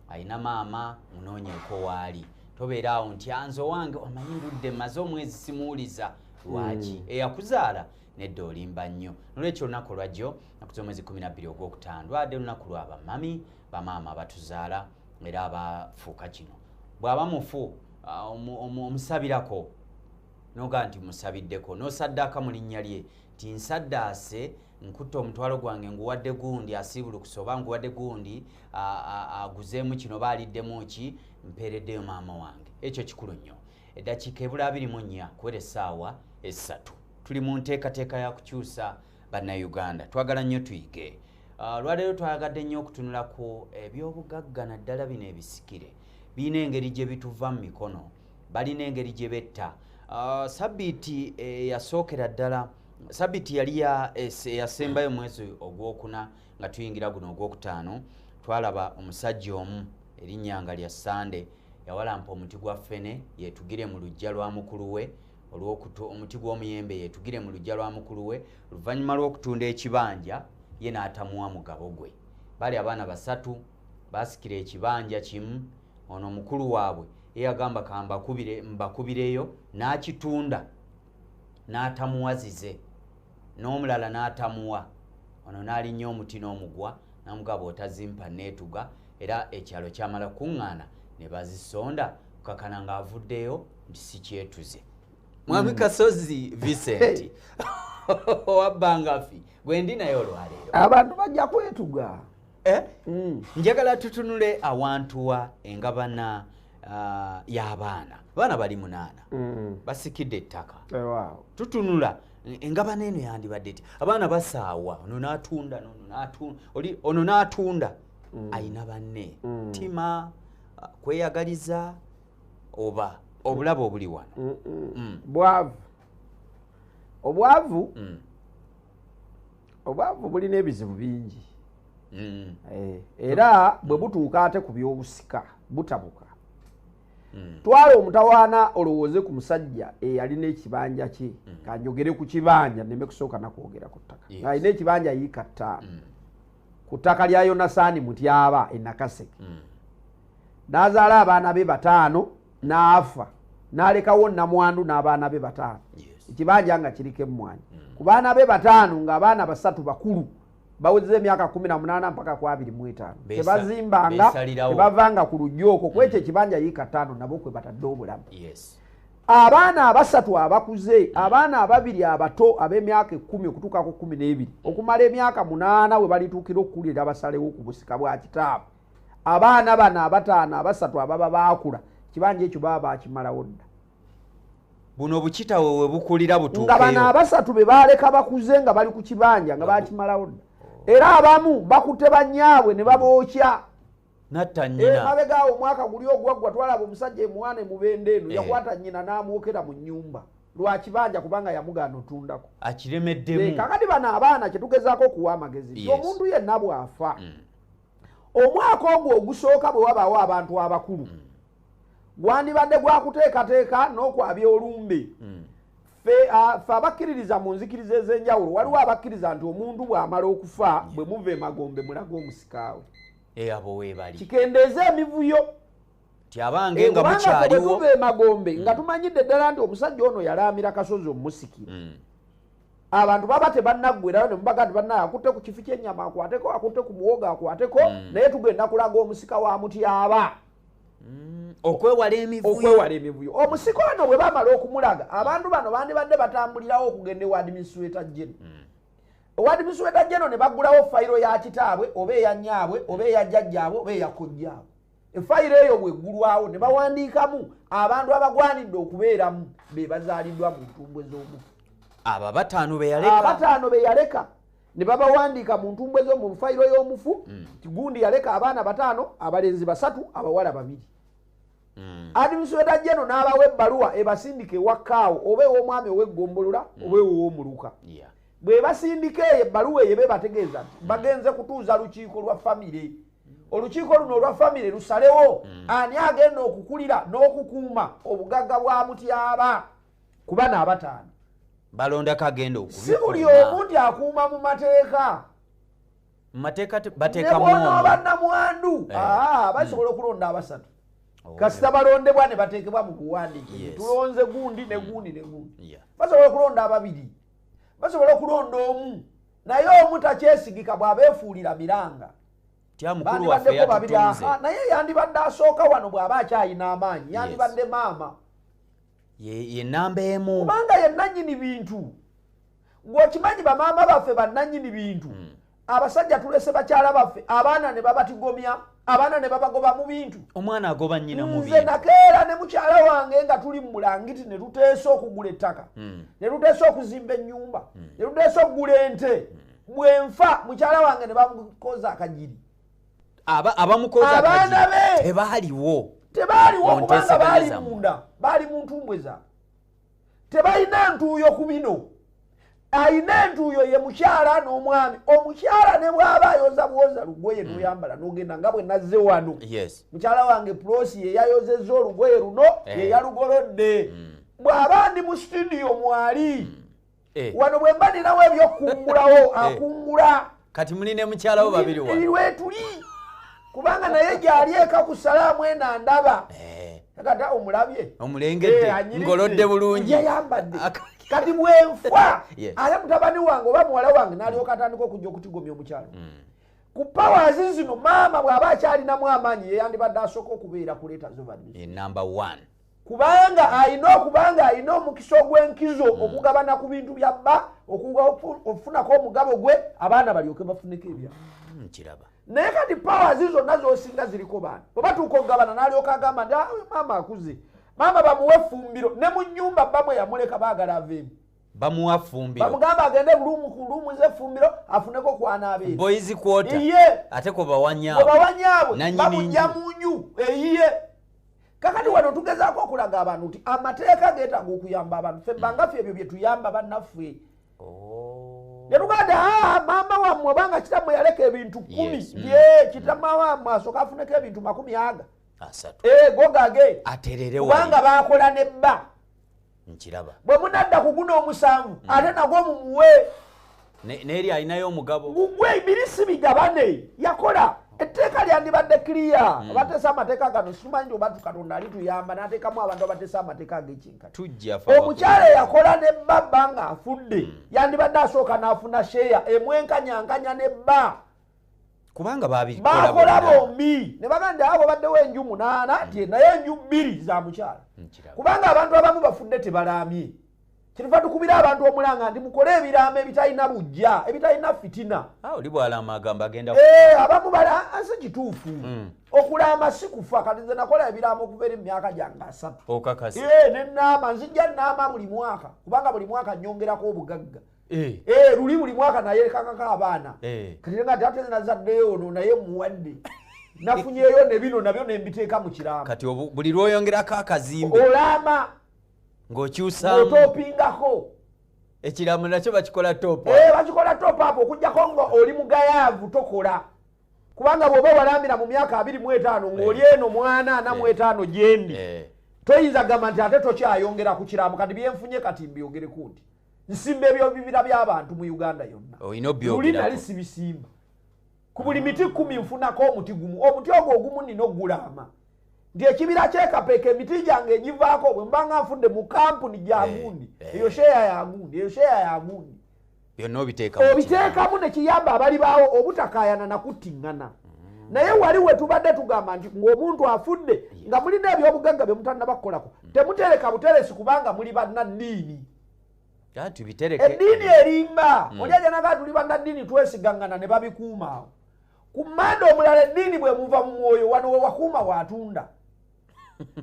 ayina maama munoonyeeko waali tobeera awo nti anze owange omanyi ndudde maze omwezi simuwuliza lwaki eyakuzaala nedda olimba nnyo nolwekyo olunaku lwajjo nakuza omwezi 12 ogwokutaano lwadde olunaku lwa bamami bamaama abatuzaala era abafuuka kino bw'aba mufu omusabirako noga nti musabiddeko n'osaddaaka mu linnya lye nti nsaddaase nkutta omutwalo gwange nguwadde gundi asiibulukuse oba nguwadde gundi aguzeemu kino baaliddemu ki mpeereddeyo maama wange ekyo kikulu nnyo eddakiika ebula 24 kuwera essaawa 3 tuli mu nteekateeka ya kukyusa bannayuganda twagala nnyo tuyige lwaleero twayagadde nnyo okutunula ku ebyobugagga naddala bino ebisikire birina engeri gye bituva mu mikono balina engeri gye betta sabbiiti yasookera ddala sabbiiti yali yasembayo mwezi ogwokuna nga tuyingira guno ogwokutaano twalaba omusajja omu erinnya nga lya Sande yawalampa omuti gwa ffene yeetugire mu luggya lwa mukulu we omuti gw'omuyembe yeetugire mu luggya lwa mukulu we oluvannyuma lw'okutunda ekibanja ye n'atamuwa mugabo gwe bali abaana 3 basikira ekibanja kimu ono mukulu waabwe yagamba kamba mbakubireyo n'akitunda n'atamuwazize n'omulala n'atamuwa ono n'alinnya omuti n'omugwa namugaba otazimpa neetuga era ekyalo kyamala kuŋŋaana ne bazisonda kakana ng'avuddeyo nti si kyetuze. Mwami Kasozi Vincent wabbangafi gwe ndi naye olwaleero abantu bajja kwetuga. Njagala tutunule awantuwa engabana y'abaana baana bali 8 basikidde ettaka. Tutunula engabana eno yandibadde ti abaana basaawa ono n'atunda ono n'atunda ayina banne tima kweyagaliza oba obulabo obuli wano. Obwavu bulina ebizibu bingi era bwe butuuka ate ku by'obusika butabuka. Twala omutawaana olowooze ku musajja eyalina ekibanja kye kanjogere ku kibanja neme kusooka nakwogera ku ttaka alina ekibanja yiika 5 ku ttaka lya Yonasaani Mutyaba e Nakaseke n'azaala abaana be 5 n'afa n'alekawo Namwandu n'abaana be 5 ekibanja nga kiriko emmwanyi ku baana be 5 ng'abaana 3 bakulu baweze emyaka 18 mpaka ku 25 tebazimbanga tebavanga ku lujjooko kwekyo ekibanja yiika 5 nabo kwe batadde obulamu. Abaana 3 abakuze abaana 2 abato ab'emyaka 10 okutuuka ku 12 okumala emyaka 8 we balituukira okukulira abasalewo ku busika bwa kitaabwe. Abaana bano 5 3 ababa baakula kibanja ekyo baba bakimalawo dda. Buno bukitawe we bukulira butuukeyo nga bano 3 be baaleka bakuze nga bali ku kibanja nga bakimalawo dda. Era abamu bakutte bannyaabwe ne babookya natta nnyina. Mabegaawo omwaka guli ogwaggwa twalaba omusajja emuwane mu bende eno yakwata nnyina n'amwokera mu nnyumba lwa kibanja kubanga yamugaana otundako akiremeddemu. Kakati bano abaana kye tugezaako okuwa amagezi omuntu yenna bw'afa omwaka ogwo ogusooka bwe wabaawo abantu abakulu gwandibadde gwakuteekateeka n'okwabya olumbe. Fe abakkiririza mu nzikiriza ez'enjawulo waliwo abakkiriza nti omuntu bw'amala okufa bwe muva emagombe mulaga omusikaawe. Abo weebali kikendeeza emivuyo ti abange nga mukyaliwo muva emagombe nga tumanyidde ddala nti omusajja ono yalaamira Kasozi omusikira. Abantu baba tebannaggwerayo ne mubaga nti bannaye akutte ku kifi ky'ennyama akwateko akutte ku muwogo akwateko naye tugenda kulaga omusika wa Mutyaba. Okwewala emivuyo. Omusiko ono bwe bamala okumulaga abantu bano bandibadde batambulirawo okugenda ewa administrator general. Ewa administrator general ne bagulawo fayiro ya kitaabwe oba eya nnyaabwe oba eya jjajjaabwe oba eya kojjaabwe. Efayiro eyo bweggulwawo ne bawandiikamu abantu abagwanidde okubeeramu be bazaaliddwa mu ntumbwe z'omufu. Abo 5 be yaleka ne babawandiika mu ntumbwe zo mu fayiro y'omufu gundi yaleka abaana 5 abalenzi 3 abawala 2. Administrator general n'abawa ebbaluwa ebasindike ewakaawo oba ew'omwami ow'eggombolola oba ew'omuluka. Bwe basindika eyo ebbaluwa eyo bebategeeza nti bagenze kutuuza lukiiko lwa famire. Olukiiko luno olwa famire lusalewo ani agenda okukulira n'okukuuma obugagga bwa Mutyaba ku bana 5. balondako agenda okubikoma. Si buli omu nti akuuma mu mateeka. Mateeka bateekamu ono. Ne bona Namwandu basobola okulonda 3. Kasita balondebwa ne bateekebwa mu kuwandiika. Tulonze gundi ne gundi ne gundi. Basobola okulonda 2. Basobola okulonda omu. Naye omu takyesigika bw'abeefuulira miranga. Tya mukulu waffe yatutunze. Naye yandibadde asooka wano bw'aba akyayina amaanyi. Yandibadde maama. Ye namba emu. Kubanga ye nannyini bintu. Ng'okimanyi bamaama baffe bannannyini bintu. Abasajja tulese bakyala baffe abaana ne babatigomya. Abaana ne babagoba mu bintu. Omwana agoba nnyina mu bintu. Nze nakeera ne mukyala wange nga tuli mu mulangiti ne tuteesa okugula ettaka. Ne tuteesa okuzimba ennyumba. Ne tuteesa okugula ente. Bwenfa mukyala wange ne bamukoza akajiri. Abamukoza akajiri. Abaana be tebaaliwo. Tebaaliwo kubanga baali munda. Baali mu ntumbwe zaabwe. Tebalina ntuuyo ku bino. Ayina entuuyo ye mukyala n'omwami. Omukyala ne bw'aba ayoza bwoza lugoye n'oyambala n'ogenda nga bwe nazze wano. Mukyala wange Prosi ye yayozezza olugoye luno ye yalugolodde. Bw'aba ndi mu studio mwali. Wano bwe mba ninawo ebyokungulawo akungula. Kati muli ne mukyala wo babiri wano. Wetuli. kubanga naye gyali eka ku salaamu ena ndaba kati omulabye omulengedde ngolodde bulungi yayambadde kati bwenfa ate mutabani wange oba muwala wange n'alyoka atandika okujja okutigomya omukyalo ku powers zino maama bw'aba akyalinamu amaanyi yeyandibadde asooka okubeera kuleeta number 1 kubanga alina omukisa ogw'enkizo okugabana ku bintu bya bba okufunako omugabo gwe abaana balyoke bafuneko ebyabo kiraba naye kati powers zonna z'osinga ziriko baana oba tuuka okugabana n'alyoka agamba nti maama akuze maama bamuwe effumbiro ne mu nnyumba bamwe yamuleka baagala aveemu bamuwa ffumbiro bamugamba agende luumu z'effumbiro afuneko kwanaabiri boys quarter ate ko bawanyaabwe bamujja mu nju eyiye kakati wano tugezaako okulaga abantu nti amateeka geetaaga okuyamba abantu ffe bangaffe ebyo bye tuyamba bannaffe netugamba maama wammwe obanga kitammwe yaleka ebintu 10 kitama wammwe asooka afuneko ebintu 40 gogage kubanga baakola nebba nkiraba bwe munadda ku guno omusanvu ate nagwo mumuwe neeri alinayo omugabo gwe ebirisi bigabane yakola etteeka lyandibadde kiriya abateesa amateeka gano simanyi nti oba Katonda alituyamba n'ateekamu abantu abateesa amateeka ag'ekinkati omukyala yakola nebba nga afudde yandibadde asooka n'afuna sheeya emwenkanyankanya nebba kubanga bakola bombi ne bagamba abo baddewo enju 8 ti naye enju 2 za mukyala kubanga abantu abamu bafudde tebalaamye kiriva tukubira abantu omulanga nti mukole ebiraamo ebitalina bujja ebitalina fitina oli bw'alaama agamba agenda abamu si kituufu okulaama si kufa kati nze nakola ebiraamo okuva eri mu myaka gyange 3 okakasi nenaama nzijja naama buli mwaka kubanga buli mwaka nyongerako obugagga luli buli mwaka naye kakako abaana kati nga ate nazaddeyo ono naye muwadde nafunyeyo ne bino nabyo nembiteeka mu kiraamo kati buli lwoyongerako akazimbe olaama ng'okyusaamu otopingako ekiraamo nakyo bakikola top bakikola top up okujjako nga oli mugayaavu tokola kubanga bw'oba walambira mu myaka 25 ng'oli eno 45 gyendi toyinza gamba nti ate tokyayongera ku kiraamo kati byenfunye kati mbyogereko nti nsimba ebyo bibira by'abantu mu Uganda yonna luli nali sibisimba ku buli miti 10 nfunako omuti gumu omuti ogwo ogumu nina ogulaama nti ekibira kyekapeka emiti gyange egivaako bwe mbanga nfudde mu kampuni gya gundi eyo sheeya ya gundi byonna obiteekamu ne kiyamba abali baawo obutakayana nakuttiŋŋana naye wali we tubadde tugamba nti ng'omuntu afudde nga mulina ebyobugagga bye mutalina bakukolako temutereka buteresi kubanga muli bannaddiini eddiini erimba olyaja nagaa tuli bannaddiini twesigaŋŋana ne babikuuma awo ku mmanda omulala eddiini bwe muva mu mwoyo wano we wakuuma waatunda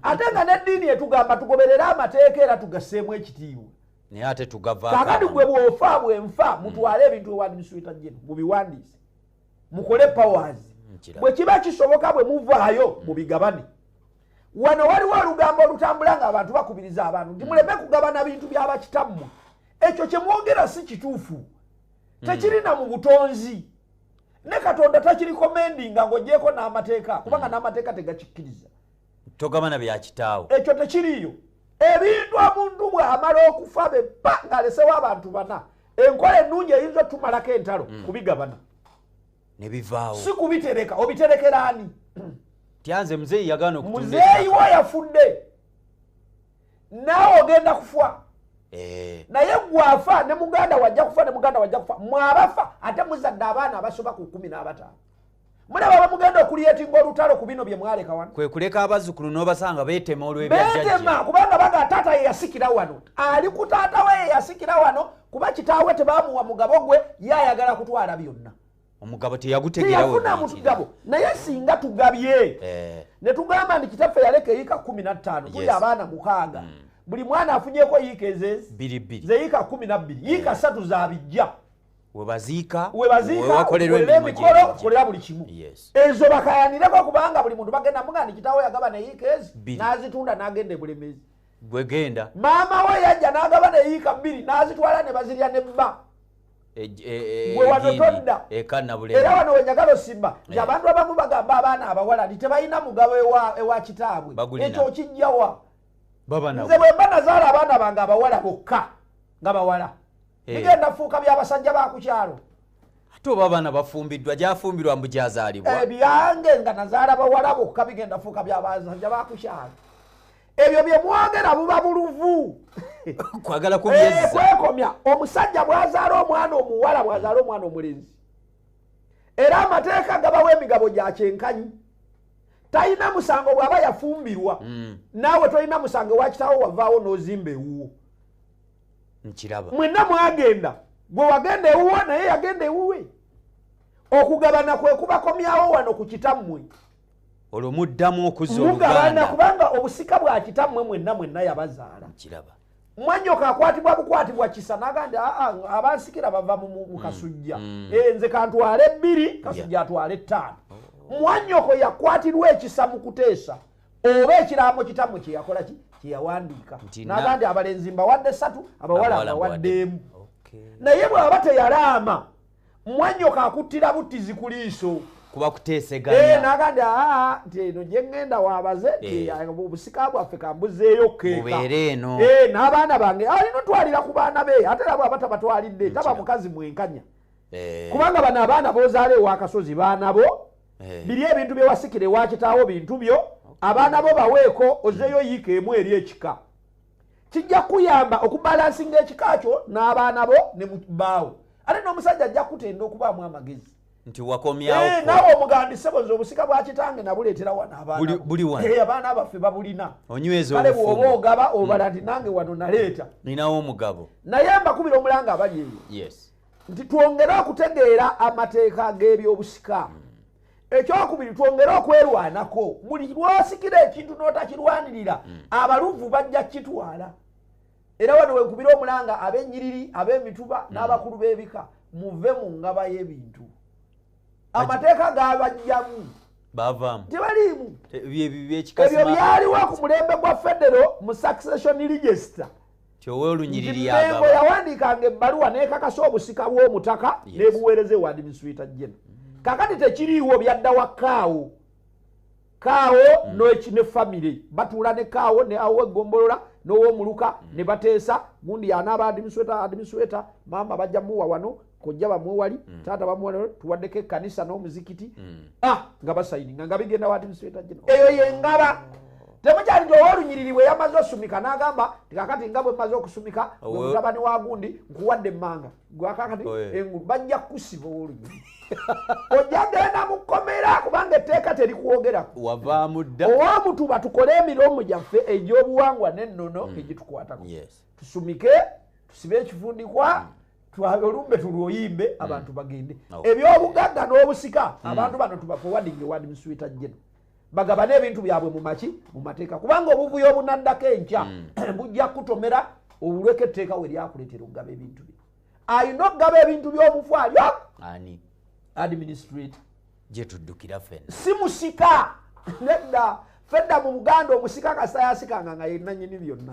ate nga n'eddiini etugamba tugoberere amateeka era tugasseemu ekitiibwa naye ate tugavaako kakati gwe bw'ofa bwenfa mutwale ebintu ewa administrator general mubiwandiise mukole powers bwe kiba kisoboka bwe muvaayo mubigabane wano waliwo olugambo olutambula nga abantu bakubiriza abantu nti muleme kugabana bintu by'abakitammwe ekyo kye mwogera si kituufu tekirina mu butonzi ne Katonda takirikomendinga ng'ogyeko n'amateeka kubanga n'amateeka tegakikkiriza togabana bya kitaawo ekyo tekiriyo ebintu omuntu bw'amala okufa beppa ng'alesewo abantu 4 enkola ennungi eyinza otumalako entalo kubigabana ne bivaawo si kubitereka obiterekera ani tyanze muzeeyi yagaana okutunda muzeeyi wo yafudde naawe ogenda kufa naye gwafa ne muganda wajja kufa mwabafa ate muzadde abaana abasoba ku 15 mulaba bamugenda okuliyetinga olutalo ku bino bye mwaleka wano kwe kuleka abazzukulu n'obasanga beetema olw'ebyajjajja beetema kubanga baga taata ye yasikira wano ali ku taata we ye yasikira wano kuba kitaawe tebamuwa mugabo gwe ye ayagala kutwala byonna omugabo teyagutegerawo teyafuna mugabo naye singa tugabye ne tugamba nti kitaffe yaleka yiika 15 tuli abaana 6 buli mwana afunyeko yiika ezezi ze yiika 12 yiika 3 zabijja webaziika emikolo kolera buli kimu ezo bakayanireko kubanga buli muntu bagenda mugandi kitaawe yagaba neyiika ezi n'azitunda n'agenda ebulemezi bwegenda maama we yajja n'agaba neyiika 2 n'azitwala ne bazirya nebba gwe wano todda era wano wenyagala osimba nti abantu abamu bagamba abaana abawala nti tebalina mugabo ewa kitaabwe ekyo okijjawa nze bwe mba nazaala abaana bange abawala bokka nga bawala nigenda fuuka byabasajja ba ku kyalo ate oba abaana bafumbiddwa gyafumbirwa mbu gyazaalibwa ebyange nga nazaala bawala bokka bigenda fuuka byabazanja bakukyala ebyo bye mwogera buba buluvu kwagala kubyezza kwekomya omusajja bwazaala omwana omuwala bwazaala omwana omulenzi era amateeka gabawo emigabo gya kyenkanyi talina musango bw'aba yafumbirwa naawe tolina musango wakitawo wavaawo n'ozimba ewuwo nkiraba mwenna mwagenda gwe wagenda ewuwo naye yagenda ewuwe okugabana kwe kubakomyawo wano ku kitammwe olwo muddamu okuzza mugabana oluganda kubanga obusika bwa kitammwe mwenna yabazaala nkiraba mwanyoka akwatibwa kisa naganda abansikira bava mu kasujja nze kantwale 2 kasujja atwale 5 mwanyoko yakwatirwa ekisa mu kuteesa oba ekiraamo kitammwe kyeyakola kyeyawandiika nagandi abalenzi mbawadde 3 abawala mbawaddemu naye bw'aba teyalaama mwanyoka akuttira buttizi ku liiso kuba kuteeseganya nagandi nti eno gye ŋŋenda waabaze obusika bwaffe kambuzeeyo keeka bubeere eno n'abaana bange alina otwalira ku baana be ate era bw'aba tabatwalidde taba mukazi mwenkanya kubanga bano abaana b'ozaala ewakasozi baana bo biri ebintu bye wasikira ewakitaawo bintu byo abaana bo baweeko ozeeyo yiika emu eri ekika kijja kuyamba okubalansinga ekika kyo n'abaana bo ne mubaawo ate n'omusajja ajja kutenda okubaamu amagezi nti wakomyawo naawe omugandise bonza obusika bwa kitange nabuleetera wano abaana baffe babulina onyweza kale bw'oba ogaba obala nti nange wano naleeta ninawo omugabo naye mbakubira omulanga abali eyo nti twongere okutegeera amateeka g'ebyobusika ekyokubiri twongere okwerwanako buli lwosikira ekintu n'otakirwanirira abaluvu bajja kitwala era wano wenkubira omulanga ab'ennyiriri ab'emituba n'abakulu b'ebika muve mu ngaba y'ebintu amateeka gabajjamu bavaamu tebaliimu ebyo byaliwo ku mulembe gwa federo mu succession register kyoweolunyiriri yawandiikanga ebbaluwa nekakasa obusika bw'omutaka nebuweereza ewa administrator general kakati tekiriiwo byadda wa kaawo ne famire batuula ne kaawo ne awo egombolola n'owomuluka ne bateesa gundi yanaaba administrator maama bajja muwa wano kojja bamuwali taata bamuwali tuwaddeko ekkanisa n'omuzikiti nga basayininga nga bigenda wa administrator general eyo yengaba temukyali nti owoolunyiriri bwe yamaze osumika n'agamba tikakati nga bwe maze okusumika gwe mutabani wa gundi nkuwadde emmanga gwakakati engulu bajja kusiba owoolunyiriri ojja genda mukomera kubanga etteeka terikuwogerako wavaamu dda owomutuba tukole emiromo gyaffe egy'obuwangwa n'ennono egitukwatako tusumike tusibe ekifundikwa olumbe tulwoyimbe abantu bagende ebyobugagga n'obusika abantu bano tubafowadinga ewa administrator general bagabane ebintu byabwe mu mateeka kubanga obuvuyo obunaddako enkya bujja kutomera olulweko etteeka we lyakuleetera okugaba ebintu bye ayina okugaba ebintu by'omufu alyo administrator gye tuddukira ffenna si musika nedda fedda mu Buganda omusika kasayasikanga nga yennanyini byonna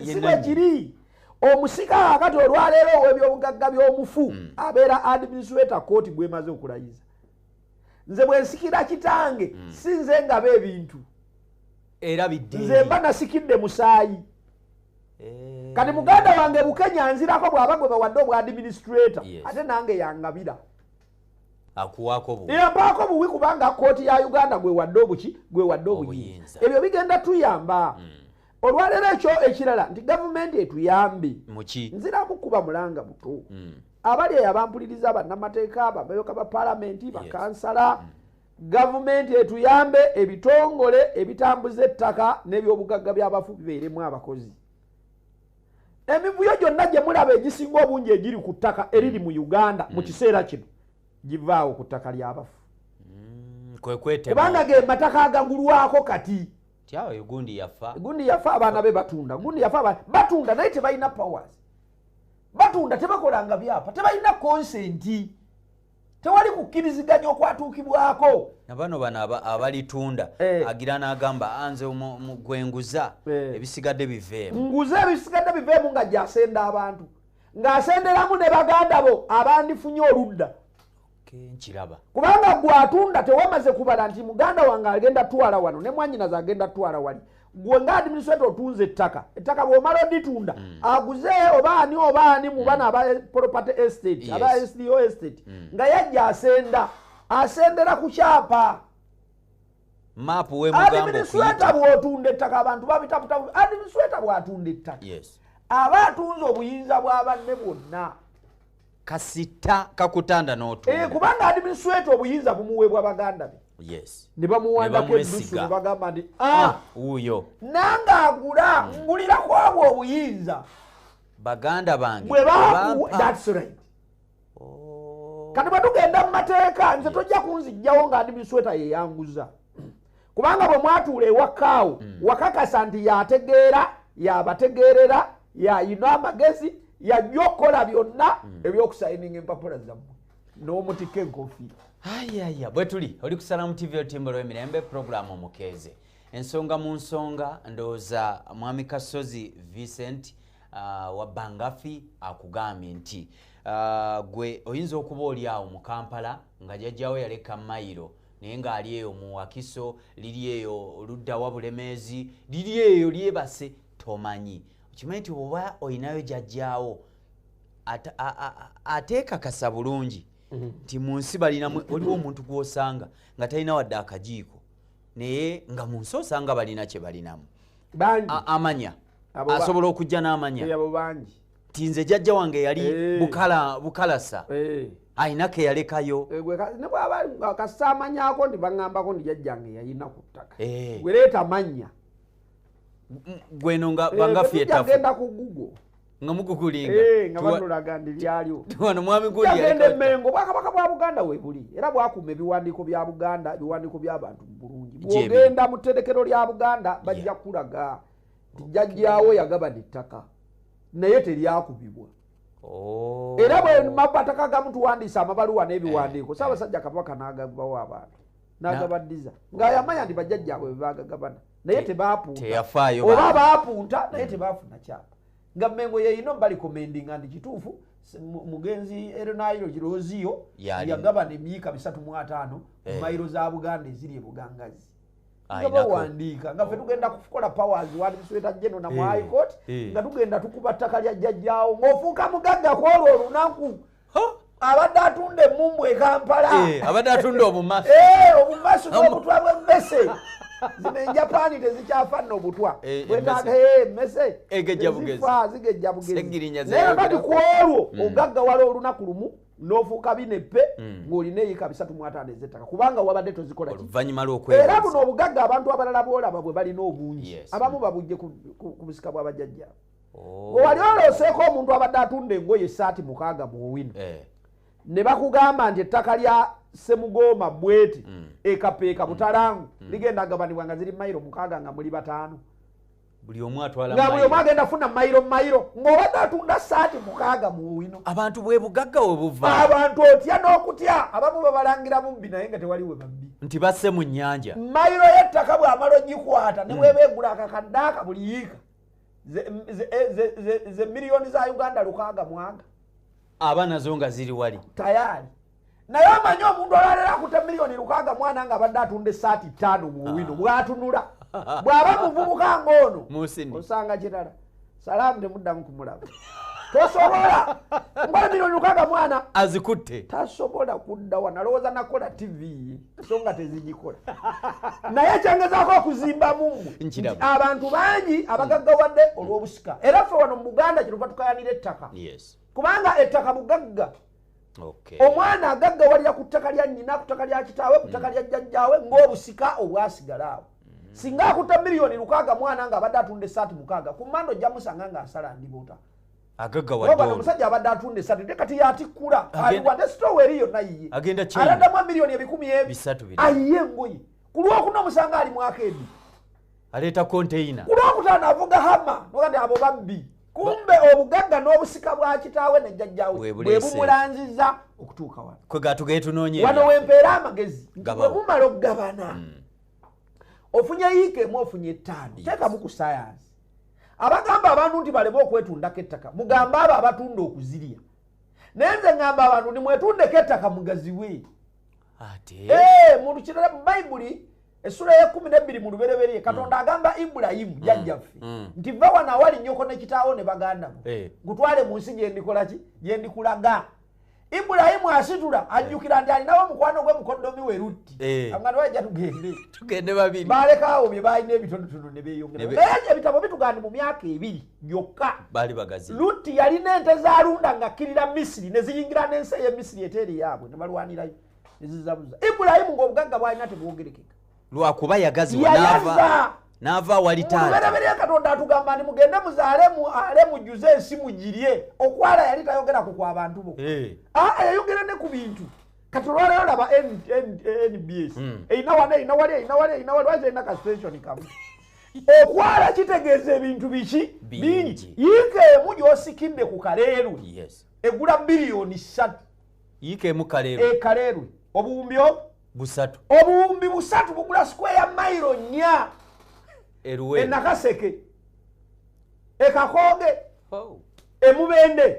si bwe kiri omusika akati olwaleero ow'ebyobugagga by'omufu abeera administrator kooti bwemaze okulayiza nze bwe nsikira kitange si nze ngaba ebintu era bidde nze mba nasikidde musaayi kati muganda wange Bukenya nzirako bw'aba gwe bawadde obwa administrator ate nange yangabira akuwaako buwi yampaako buwi kubanga kooti ya Uganda gwe wadde obuyinza ebyo bigenda tuyamba olwaleero ekyo ekirala nti gavumenti etuyambe nziramu kuba mulanga buto abali eyo abampuliriza bannamateeka babayoka ba palamenti bakansala gavumenti etuyambe ebitongole ebitambuza ettaka n'ebyobugagga by'abafu bibeeremu abakozi emivuyo gyonna gye mulaba egisinga obungi egiri ku ttaka eriri mu Uganda mu kiseera kino givaawo ku ttaka ly'abafu kubanga ge mataka agagulwako kati gundi yafa abaana be batunda naye tebalina powers batunda tebakolanga byapa tebalina konsenti tewali kukkiriziganya okwatuukibwako nabano bano abalitunda agira n'agamba anze gwenguza ebisigadde biveemu nga gyasenda abantu ng'asenderamu ne baganda bo abandifunye oludda nkiraba kubanga gwatunda tewamaze kubala nti muganda wange agenda twala wano ne mwanyinaze agenda twala wali gwe nga administrator otunze ettaka bw'omala oditunda aguze obaani mu bana aba property estate aba SDO estate nga yajja asendera ku kyapa mapu we mugambo administrator bw'otunda ettaka abantu babitaputa administrator bw'atunda ettaka aba atunze obuyinza bw'abanne bwonna kasita kakutanda n'otunda kubanga administrator obuyinza bumuweebwa baganda be ne bamuwandako eddusu ne bagamba nti uyo nange agula ngulira kwabwe obuyinza baganda bange that's right kati bwe tugenda mu mateeka nze tojja kunzijjawo nga administrator yeyanguza kubanga bwe mwatuula ewakaawo wakakasa nti yategeera yabategeerera yayina amagezi yajja okukola byonna ebyokusayininga empapula zammwe n'omutika enkofiira ayaya bwe tuli oli kusalamu TV olutimbo lw'emirembe programu omukeeze ensonga mu nsonga ndowooza mwami Kasozi Vincent wa Bangafi akugambye nti gwe oyinza okuba oli awo mu Kampala nga jjajjawo yaleka mayiro naye ng'ali eyo mu Wakiso liri eyo oludda wa Bulemeezi liri eyo lyebase tomanyi okimanyi nti oba oyinayo jjajjaawo ateekakasa bulungi nti mu nsi balinamu oliwo omuntu gw'osanga nga talina wadde akajiiko naye nga mu nsi osanga balina kye balinamu amanya asobola okujja n'amanya nti nze jjajja wange yali bukalasa ayina ke yalekayo ne bwaba kasita amanyako nti baŋŋambako nti jjajjange yalina ku ttaka gwe leeta manya gweno nga Bangafi yagenda ku Google nga mukukulinga nga banulaga ndi lyalyo wano mwami guli yagenda Mengo Bwakabaka bwa Buganda weebuli era bwakuuma ebiwandiiko bya Buganda ebiwandiiko by'abantu bulungi bw'ogenda mu tterekero lya Buganda bajja kulaga nti jjajjaawo yagabana ettaka naye teryakubibwa era bwe mabataka gamu tuwandiisa amabaluwa n'ebiwandiiko Ssaabasajja Kabaka n'agabawo abantu n'agabaddiza ng'ayamanya nti bajjajjaabwe bwe baagagabana naye tebaapunta oba baapunta naye tebaafuna kyapa nga Mengo yeyino balikomendinga nti kituufu mugenzi Erenairo Kiroziyo yagabana emyika 305 mu mayiro za Buganda eziri e Bugangazi nga bawandiika nga ffe tugenda kukola powers w'administrator general na mu High Court nga tugenda tukuba ttaka lya jjajjaawo ng'ofuuka mugagga kwolwo olunaku abadde atunda emmumbu e Kampala abadde atunda obumasu obumasu n'obutwa bw'emmese zino enjapani tezikyafa nno obutwa emmese zigejja bugezi naye bati ku olwo ogaggawala olunaku lumu n'ofuuka bineppe ng'olina eyika 305 ez'ettaka kubanga wabadde tozikola era buno obugagga abantu abalala boolaba bwe balina obungi abamu babujje ku busika bw'abajjajjaabe wali olooseeko omuntu abadde atunda engoye essaati 6 mu Owino ne bakugamba nti ettaka lya Semugoma Bweti ekapeeka Butalangu ligenda agabanibwa nga ziri mayiro 6 nga muli 5 buli omu atwala nga buli omu agenda funa mayiro ng'obadde atunda saati 6 mu Owino abantu bwe bugagga we buva abantu otya n'okutya abamu babalangira mubbi naye nga tewali we babbi nti basse mu nnyanja mayiro y'ettaka bw'amala ogikwata ne bwebeegula akakaddaaka buli yiika ze miliyoni za Uganda 600 aba nazo nga ziri wali tayari naye omanyi omuntu olalera akuta miliyoni 600 nga abadde atunda essaati 5 mu Owino bw'atunula bw'aba muvubuka ng'ono osanga kirala salaamu temuddamu kumulaba tosobola ngola miliyoni 600 azikutte tasobola kudda wanalowooza nakola TV so nga tezigikola naye kyangezaako okuzimba mumwe abantu bangi abagaggawadde olw'obusika era ffe wano mu Buganda kiruva tukayanira ettaka kubanga ettaka bugagga omwana agaggawalira ku ttaka lya nnyina ku ttaka lya kitaawe ku ttaka lya jjajjaawe ng'obusika obwasigala awo singa akuta miliyoni 600 nga abadde atunda essaati 6 ku mmanda ojja musanga ng'asala ndibuuta agaggawadde omusajja abadde atunda essaati te kati yatikkula aliwadde sitowa eri yonna yiye aladdamu miliyoni 300 ayiye engoye ku lwokuna omusanga ali mwakedi aleeta konteyina ku lwokutaano avuga hama noga nti abo babbi kumbe obugagga n'obusika bwa kitaawe ne jjajjaawe bwe bumulanziza okutuuka wano kwe gatugeetunoonye wano wempeera amagezi bwe mumala okugabana ofunye yiika emu ofunye 5 teekamu ku sayansi abagamba abantu nti baleme okwetundako ettaka mugamba abo abatunda okuzirya naye nze ngamba abantu nimwetundeko ettaka mugaziwe muntu kirala mu bayibuli essula ya 12 mu lubereberye Katonda agamba Ibrahimu jajjaffe nti va wana awali nnyoko ne kitaawo ne baganda bo gutwale mu nsi gye ndikola ki gye ndikulaga. Ibrahimu asitula ajjukira nti alinawo mukwano gwe mukoddomi we Lutti amwana wajja tugende babiri balekaawo bye balina ebitonotono ne beeyongera naye ebitabo bitugandi mu myaka 2 gyokka bali bagazi. Lutti yalina ente zaalunda ng'akkirira Misiri ne ziyingira n'ensi y'e Misiri eteeri yaabwe ne balwanirayo ne zizabuza. Ibrahimu ng'obugagga bw'alina tebwogerekeka lwakuba yagaziwa n'ava wali taata. Mubereberye Katonda atugamba nti mugende muzaale mujjuze ensi mugirye. Okwala yali tayogera ku kw'abantu bo yayogera ne ku bintu. Kati olwaleero laba NBS eyina wali lwaki erina ka station kamu. Okwala kitegeeza ebintu biki bingi. Yiika emu gy'osikidde ku Kaleerwe egula biliyoni 3. Yiika emu Kaleerwe Kaleerwe obuwumbi busatu bugula square mailo 4 eruwe Nakaseke Kakoge Emubende.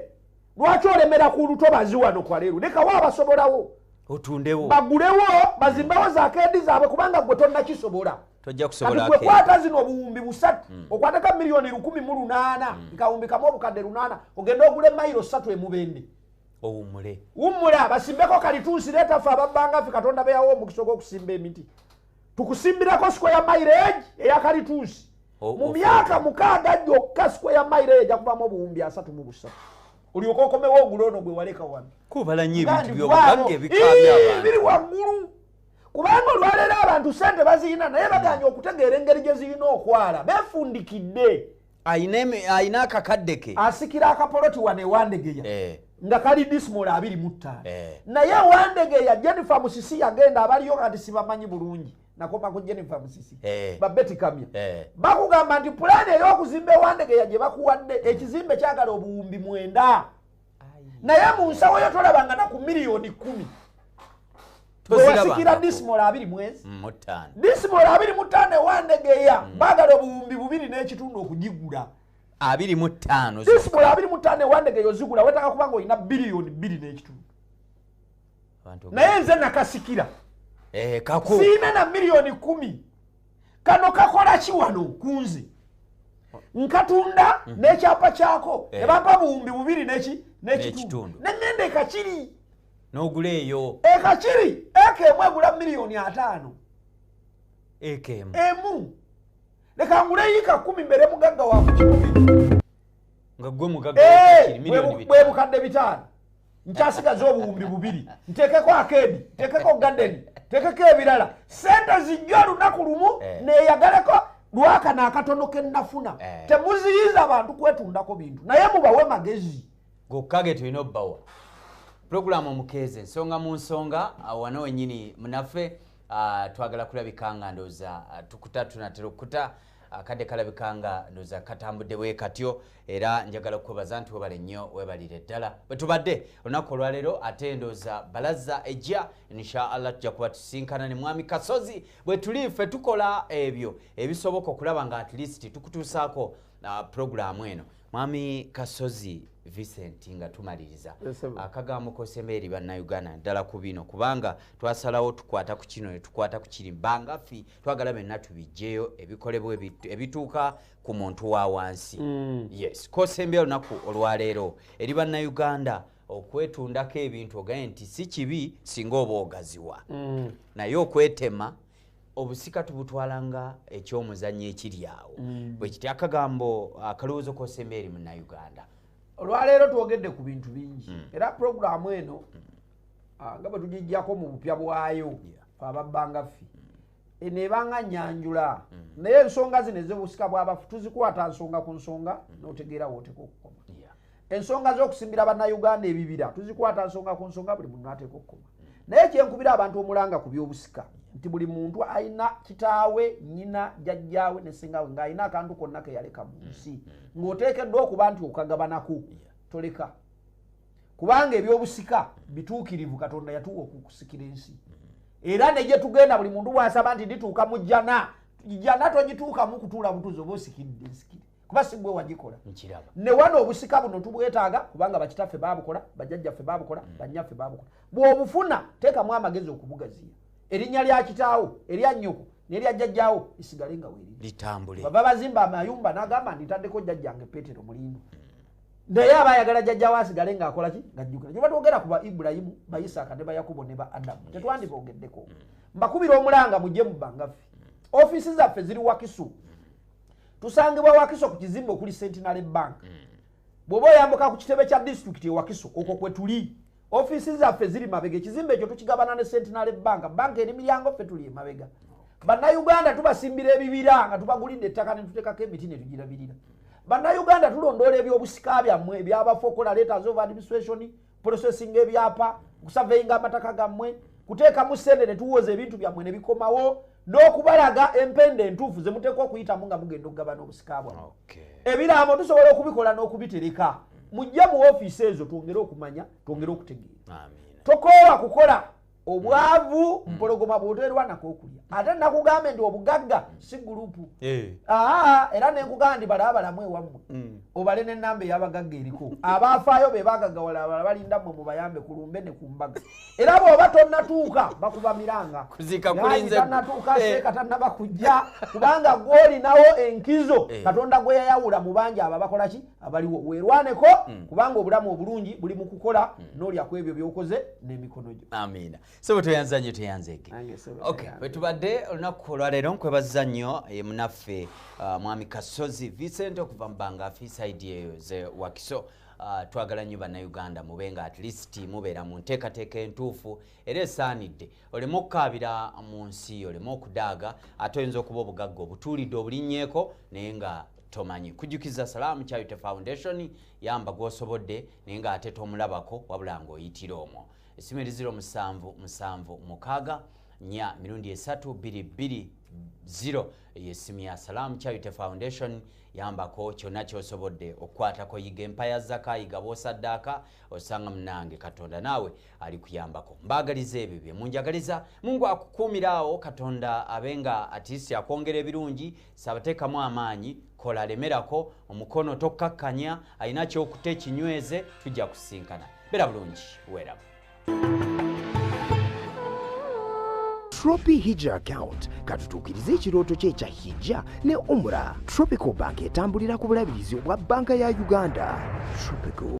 Lwaki olemera ku lutobazi wano kwa leero ne kawa abasobolawo otundewo bagulewo bazimbawo zaakeedi zaabwe kubanga gwe tonnakisobola. Tojja kusobola kati gwe kwata zino obuwumbi 3 okwataka miliyoni 108 nkawumbikamu obukadde 8 ogenda ogule mailo 3 Emubende Ummula basimbeko kalituusi leetafe ababbangafe Katonda beyawo omukisa gw'okusimba emiti. Tukusimbirako square mileage eya kalituusi mu myaka 6 gyokka square mileage ejja kuvaamu obuwumbi 3 olyoka okomewo ogule ono gwe waleka wano. Kubala nnyo ebintu by'obugagga ebikaabya abantu biri waggulu kubanga olwaleero abantu ssente baziyina naye baganya okutegeera engeri gye zirina okwala beefundikidde. Ayina akakadde ke asikira akapoloti wano ewandegeya nga kali disimola 25 naye ewandegeya Jennifer Musisi yagenda abaliyo kati sibamanyi bulungi nakoma ku Jennifer Musisi babeti kamya bakugamba nti pulaani ey'okuzimba ewandegeya gye bakuwadde ekizimbe kyagala obuwumbi 9 naye mu nsawo yo tolabanga na ku miliyoni 10 wasikira disimola 2 mwezi disimola 25 ewandegeya bagala obuwumbi 2 n'ekitundu okugigula 25 disimola 25 ewandegeya ozigula wetaka kubanga olina biliyoni 2 n'ekitundu naye nze nakasikira siina na miliyoni 10 kano kakola ki wano kunze nkatunda n'ekyapa kyako ne bampa buwumbi 2 n'ekitundu nengenda ekakiri n'ogula eyo ekakiri emu egula miliyoni 5 emu leka ngule yiika 10 mbere mugagga wa kukikumi nga gwe mugagga wakakiri miliyoni 5 bwe bukadde 5 nkyasigaza obuwumbi 2 nteekeko akeedi nteekeko garden nteekeko ebirala sente zijja olunaku lumu neeyagaleko lwakana akatono ke nnafuna temuziyiza abantu kwetundako bintu naye mubawe magezi gokkage tulina obbawa puroguramu omukeeze ensonga mu nsonga wano wennyini munaffe twagala kulabika nga ndooza tukuta tunatera okukuta akadde kalabika nga ndooza katambudde bwe katyo era njagala okwebaza nti webale nnyo webalire ddala bwe tubadde olunaku olwaleero ate ndooza balaza ejja inshaallah tujja kuba tusinkana ne mwami Kasozi bwe tuli ffe tukola ebyo ebisoboka okulaba nga at least tukutuusaako puroguramu eno. Mwami Kasozi Vincent nga tumaliriza akagambo kosemba eri bannayuganda ddala ku bino kubanga twasalawo tukwata ku kino ne tukwata ku kiri bangafi twagala benna tubijjeyo ebikolebwa ebituuka ku muntu wa wansi. Yes kosemba olunaku olwaleero eri bannayuganda okwetundako ebintu ogaye nti si kibi singa oba ogaziwa naye okwetema obusika tubutwalanga ekyomuzannyo ekiri awo bwe kiti akagambo akalowoozo kosemba eri munnayuganda. Olwaleero twogedde ku bintu bingi era puroguramu eno nga bwe tugijjako mu bupya bwayo ababbangaffi eneebanga nnyanjula naye ensonga zino ez'obusika bw'abafu tuzikwata nsonga ku nsonga n'otegeera wooteeka okukoma. Ensonga z'okusimbira bannayuganda ebibira tuzikwata nsonga ku nsonga buli muntu n'ateeka okukoma. Naye kyenkubira abantu omulanga ku by'obusika nti buli muntu alina kitaawe nnyina jjajjaawe ne ssengawe ng'alina akantu konna ke yaleka mu nsi ng'oteekeddwa okuba nti okagabanako toleka kubanga ebyobusika bituukirivu Katonda yatuwa okukusikira ensi era ne gye tugenda buli muntu bw'asaba nti ndituuka mu jjana togituukamu kutuula butuzi oba osikidde ensikire kuba si gwe wagikola ne wano obusika buno tubwetaaga kubanga bakitaffe baabukola bajjajjaffe baabukola bannyaffe baabukola bw'obufuna teekamu amagezi okubugaziya erinnya lya kitaawo erya nnyoko nerya jjajjaawo isigale nga weeri litambule baba bazimba amayumba n'agamba nditaddeko jjajjange Petero Mulindo naye abayagala jjajjaawo asigale ng'akola ki ng'ajjukira gye batwogera ku ba Ibulayimu ba Isaaka ne ba Yakobo ne ba Adamu tetwandibogeddeko mbakubira omulanga mujje mu bangaffe ofiisi zaffe ziri Wakiso tusangibwa Wakiso ku kizimbe okuli Centenary Bank bw'oba oyambuka ku kitebe kya district e Wakiso okwo kwe tuli ofiisi zaffe ziri mabega ekizimbe ekyo tukigabana ne Centenary Bank banka eri miryango ffe tuli emabega bannayuganda tubasimbira ebibira nga tubagulidde ettaka ne tuteekako emiti ne tugirabirira bannayuganda tulondoola ebyobusika byammwe ebyabafa okola letters of administration processing ebyapa kusurveyinga amataka gammwe kuteekamu ssente ne tuwoza ebintu byammwe ne bikomawo n'okubalaga empenda entuufu ze muteekwa okuyitamu nga mugenda okugabana obusika bwammwe ebiraamo tusobola okubikola n'okubitereka mujje mu ofiisi ezo twongere okumanya twongere okutegeera tokoowa kukola obwavu mpologoma bw'oteerwa nako okulya ate nakugambe ndi obugagga si gurupu era nenkugamba ndi balaabalamu ewammwe obale n'ennamba ey'abagagga eriko abaafaayo be baagaggawala abala balinda mmwe mubayambe ku lumbe ne ku mbaga era bw'oba tonnatuuka bakuba miranga tannatuuka seeka tannaba kujja kubanga gw'olinawo enkizo katonda gwe yayawula mu bangi abo bakola ki abaliwo weerwaneko kubanga obulamu obulungi buli mu kukola n'olyaku ebyo by'okoze n'emikono gyo amiina sebo tuyanza nnyo tuyanzeke wetubadde olunaku olwaleero nkwebaza nnyo munaffe mwami Kasozi Vincent okuva mu Bangafu side eyo ze Wakiso twagala nnyo bannayuganda mube nga at least mubeera mu nteekateeka entuufu era esaanidde oleme okukaabira mu nsi oleme okudaaga ate oyinza okuba obugagga obutuulidde obulinnyeeko naye nga tomanyi kujjukiza Salaamu Charity Foundation yamba gw'osobodde naye nga ate tomulabako wabula ng'oyitira omwo esimu eri 0776 43220 yesimu ya Salaamu Charity Foundation yambako kyonna kyosobodde okukwatako yiga empaya zaka yiga bwosaddaaka osanga munange Katonda naawe ali kuyambako mbaagaliza ebyo bye munjagaliza Mungu akukuumiraawo Katonda abenga atiisi akwongera ebirungi sabateekamu amaanyi kola lemerako omukono tokkakkanya alina kyokuta ekinyweze tujja kusinkana beera bulungi weeramu Tropi Hijja account katutuukiriza ekirooto kye ekya hijja ne umra. Tropical Bank etambulira ku bulabirizi obwa banka ya Uganda. Tropical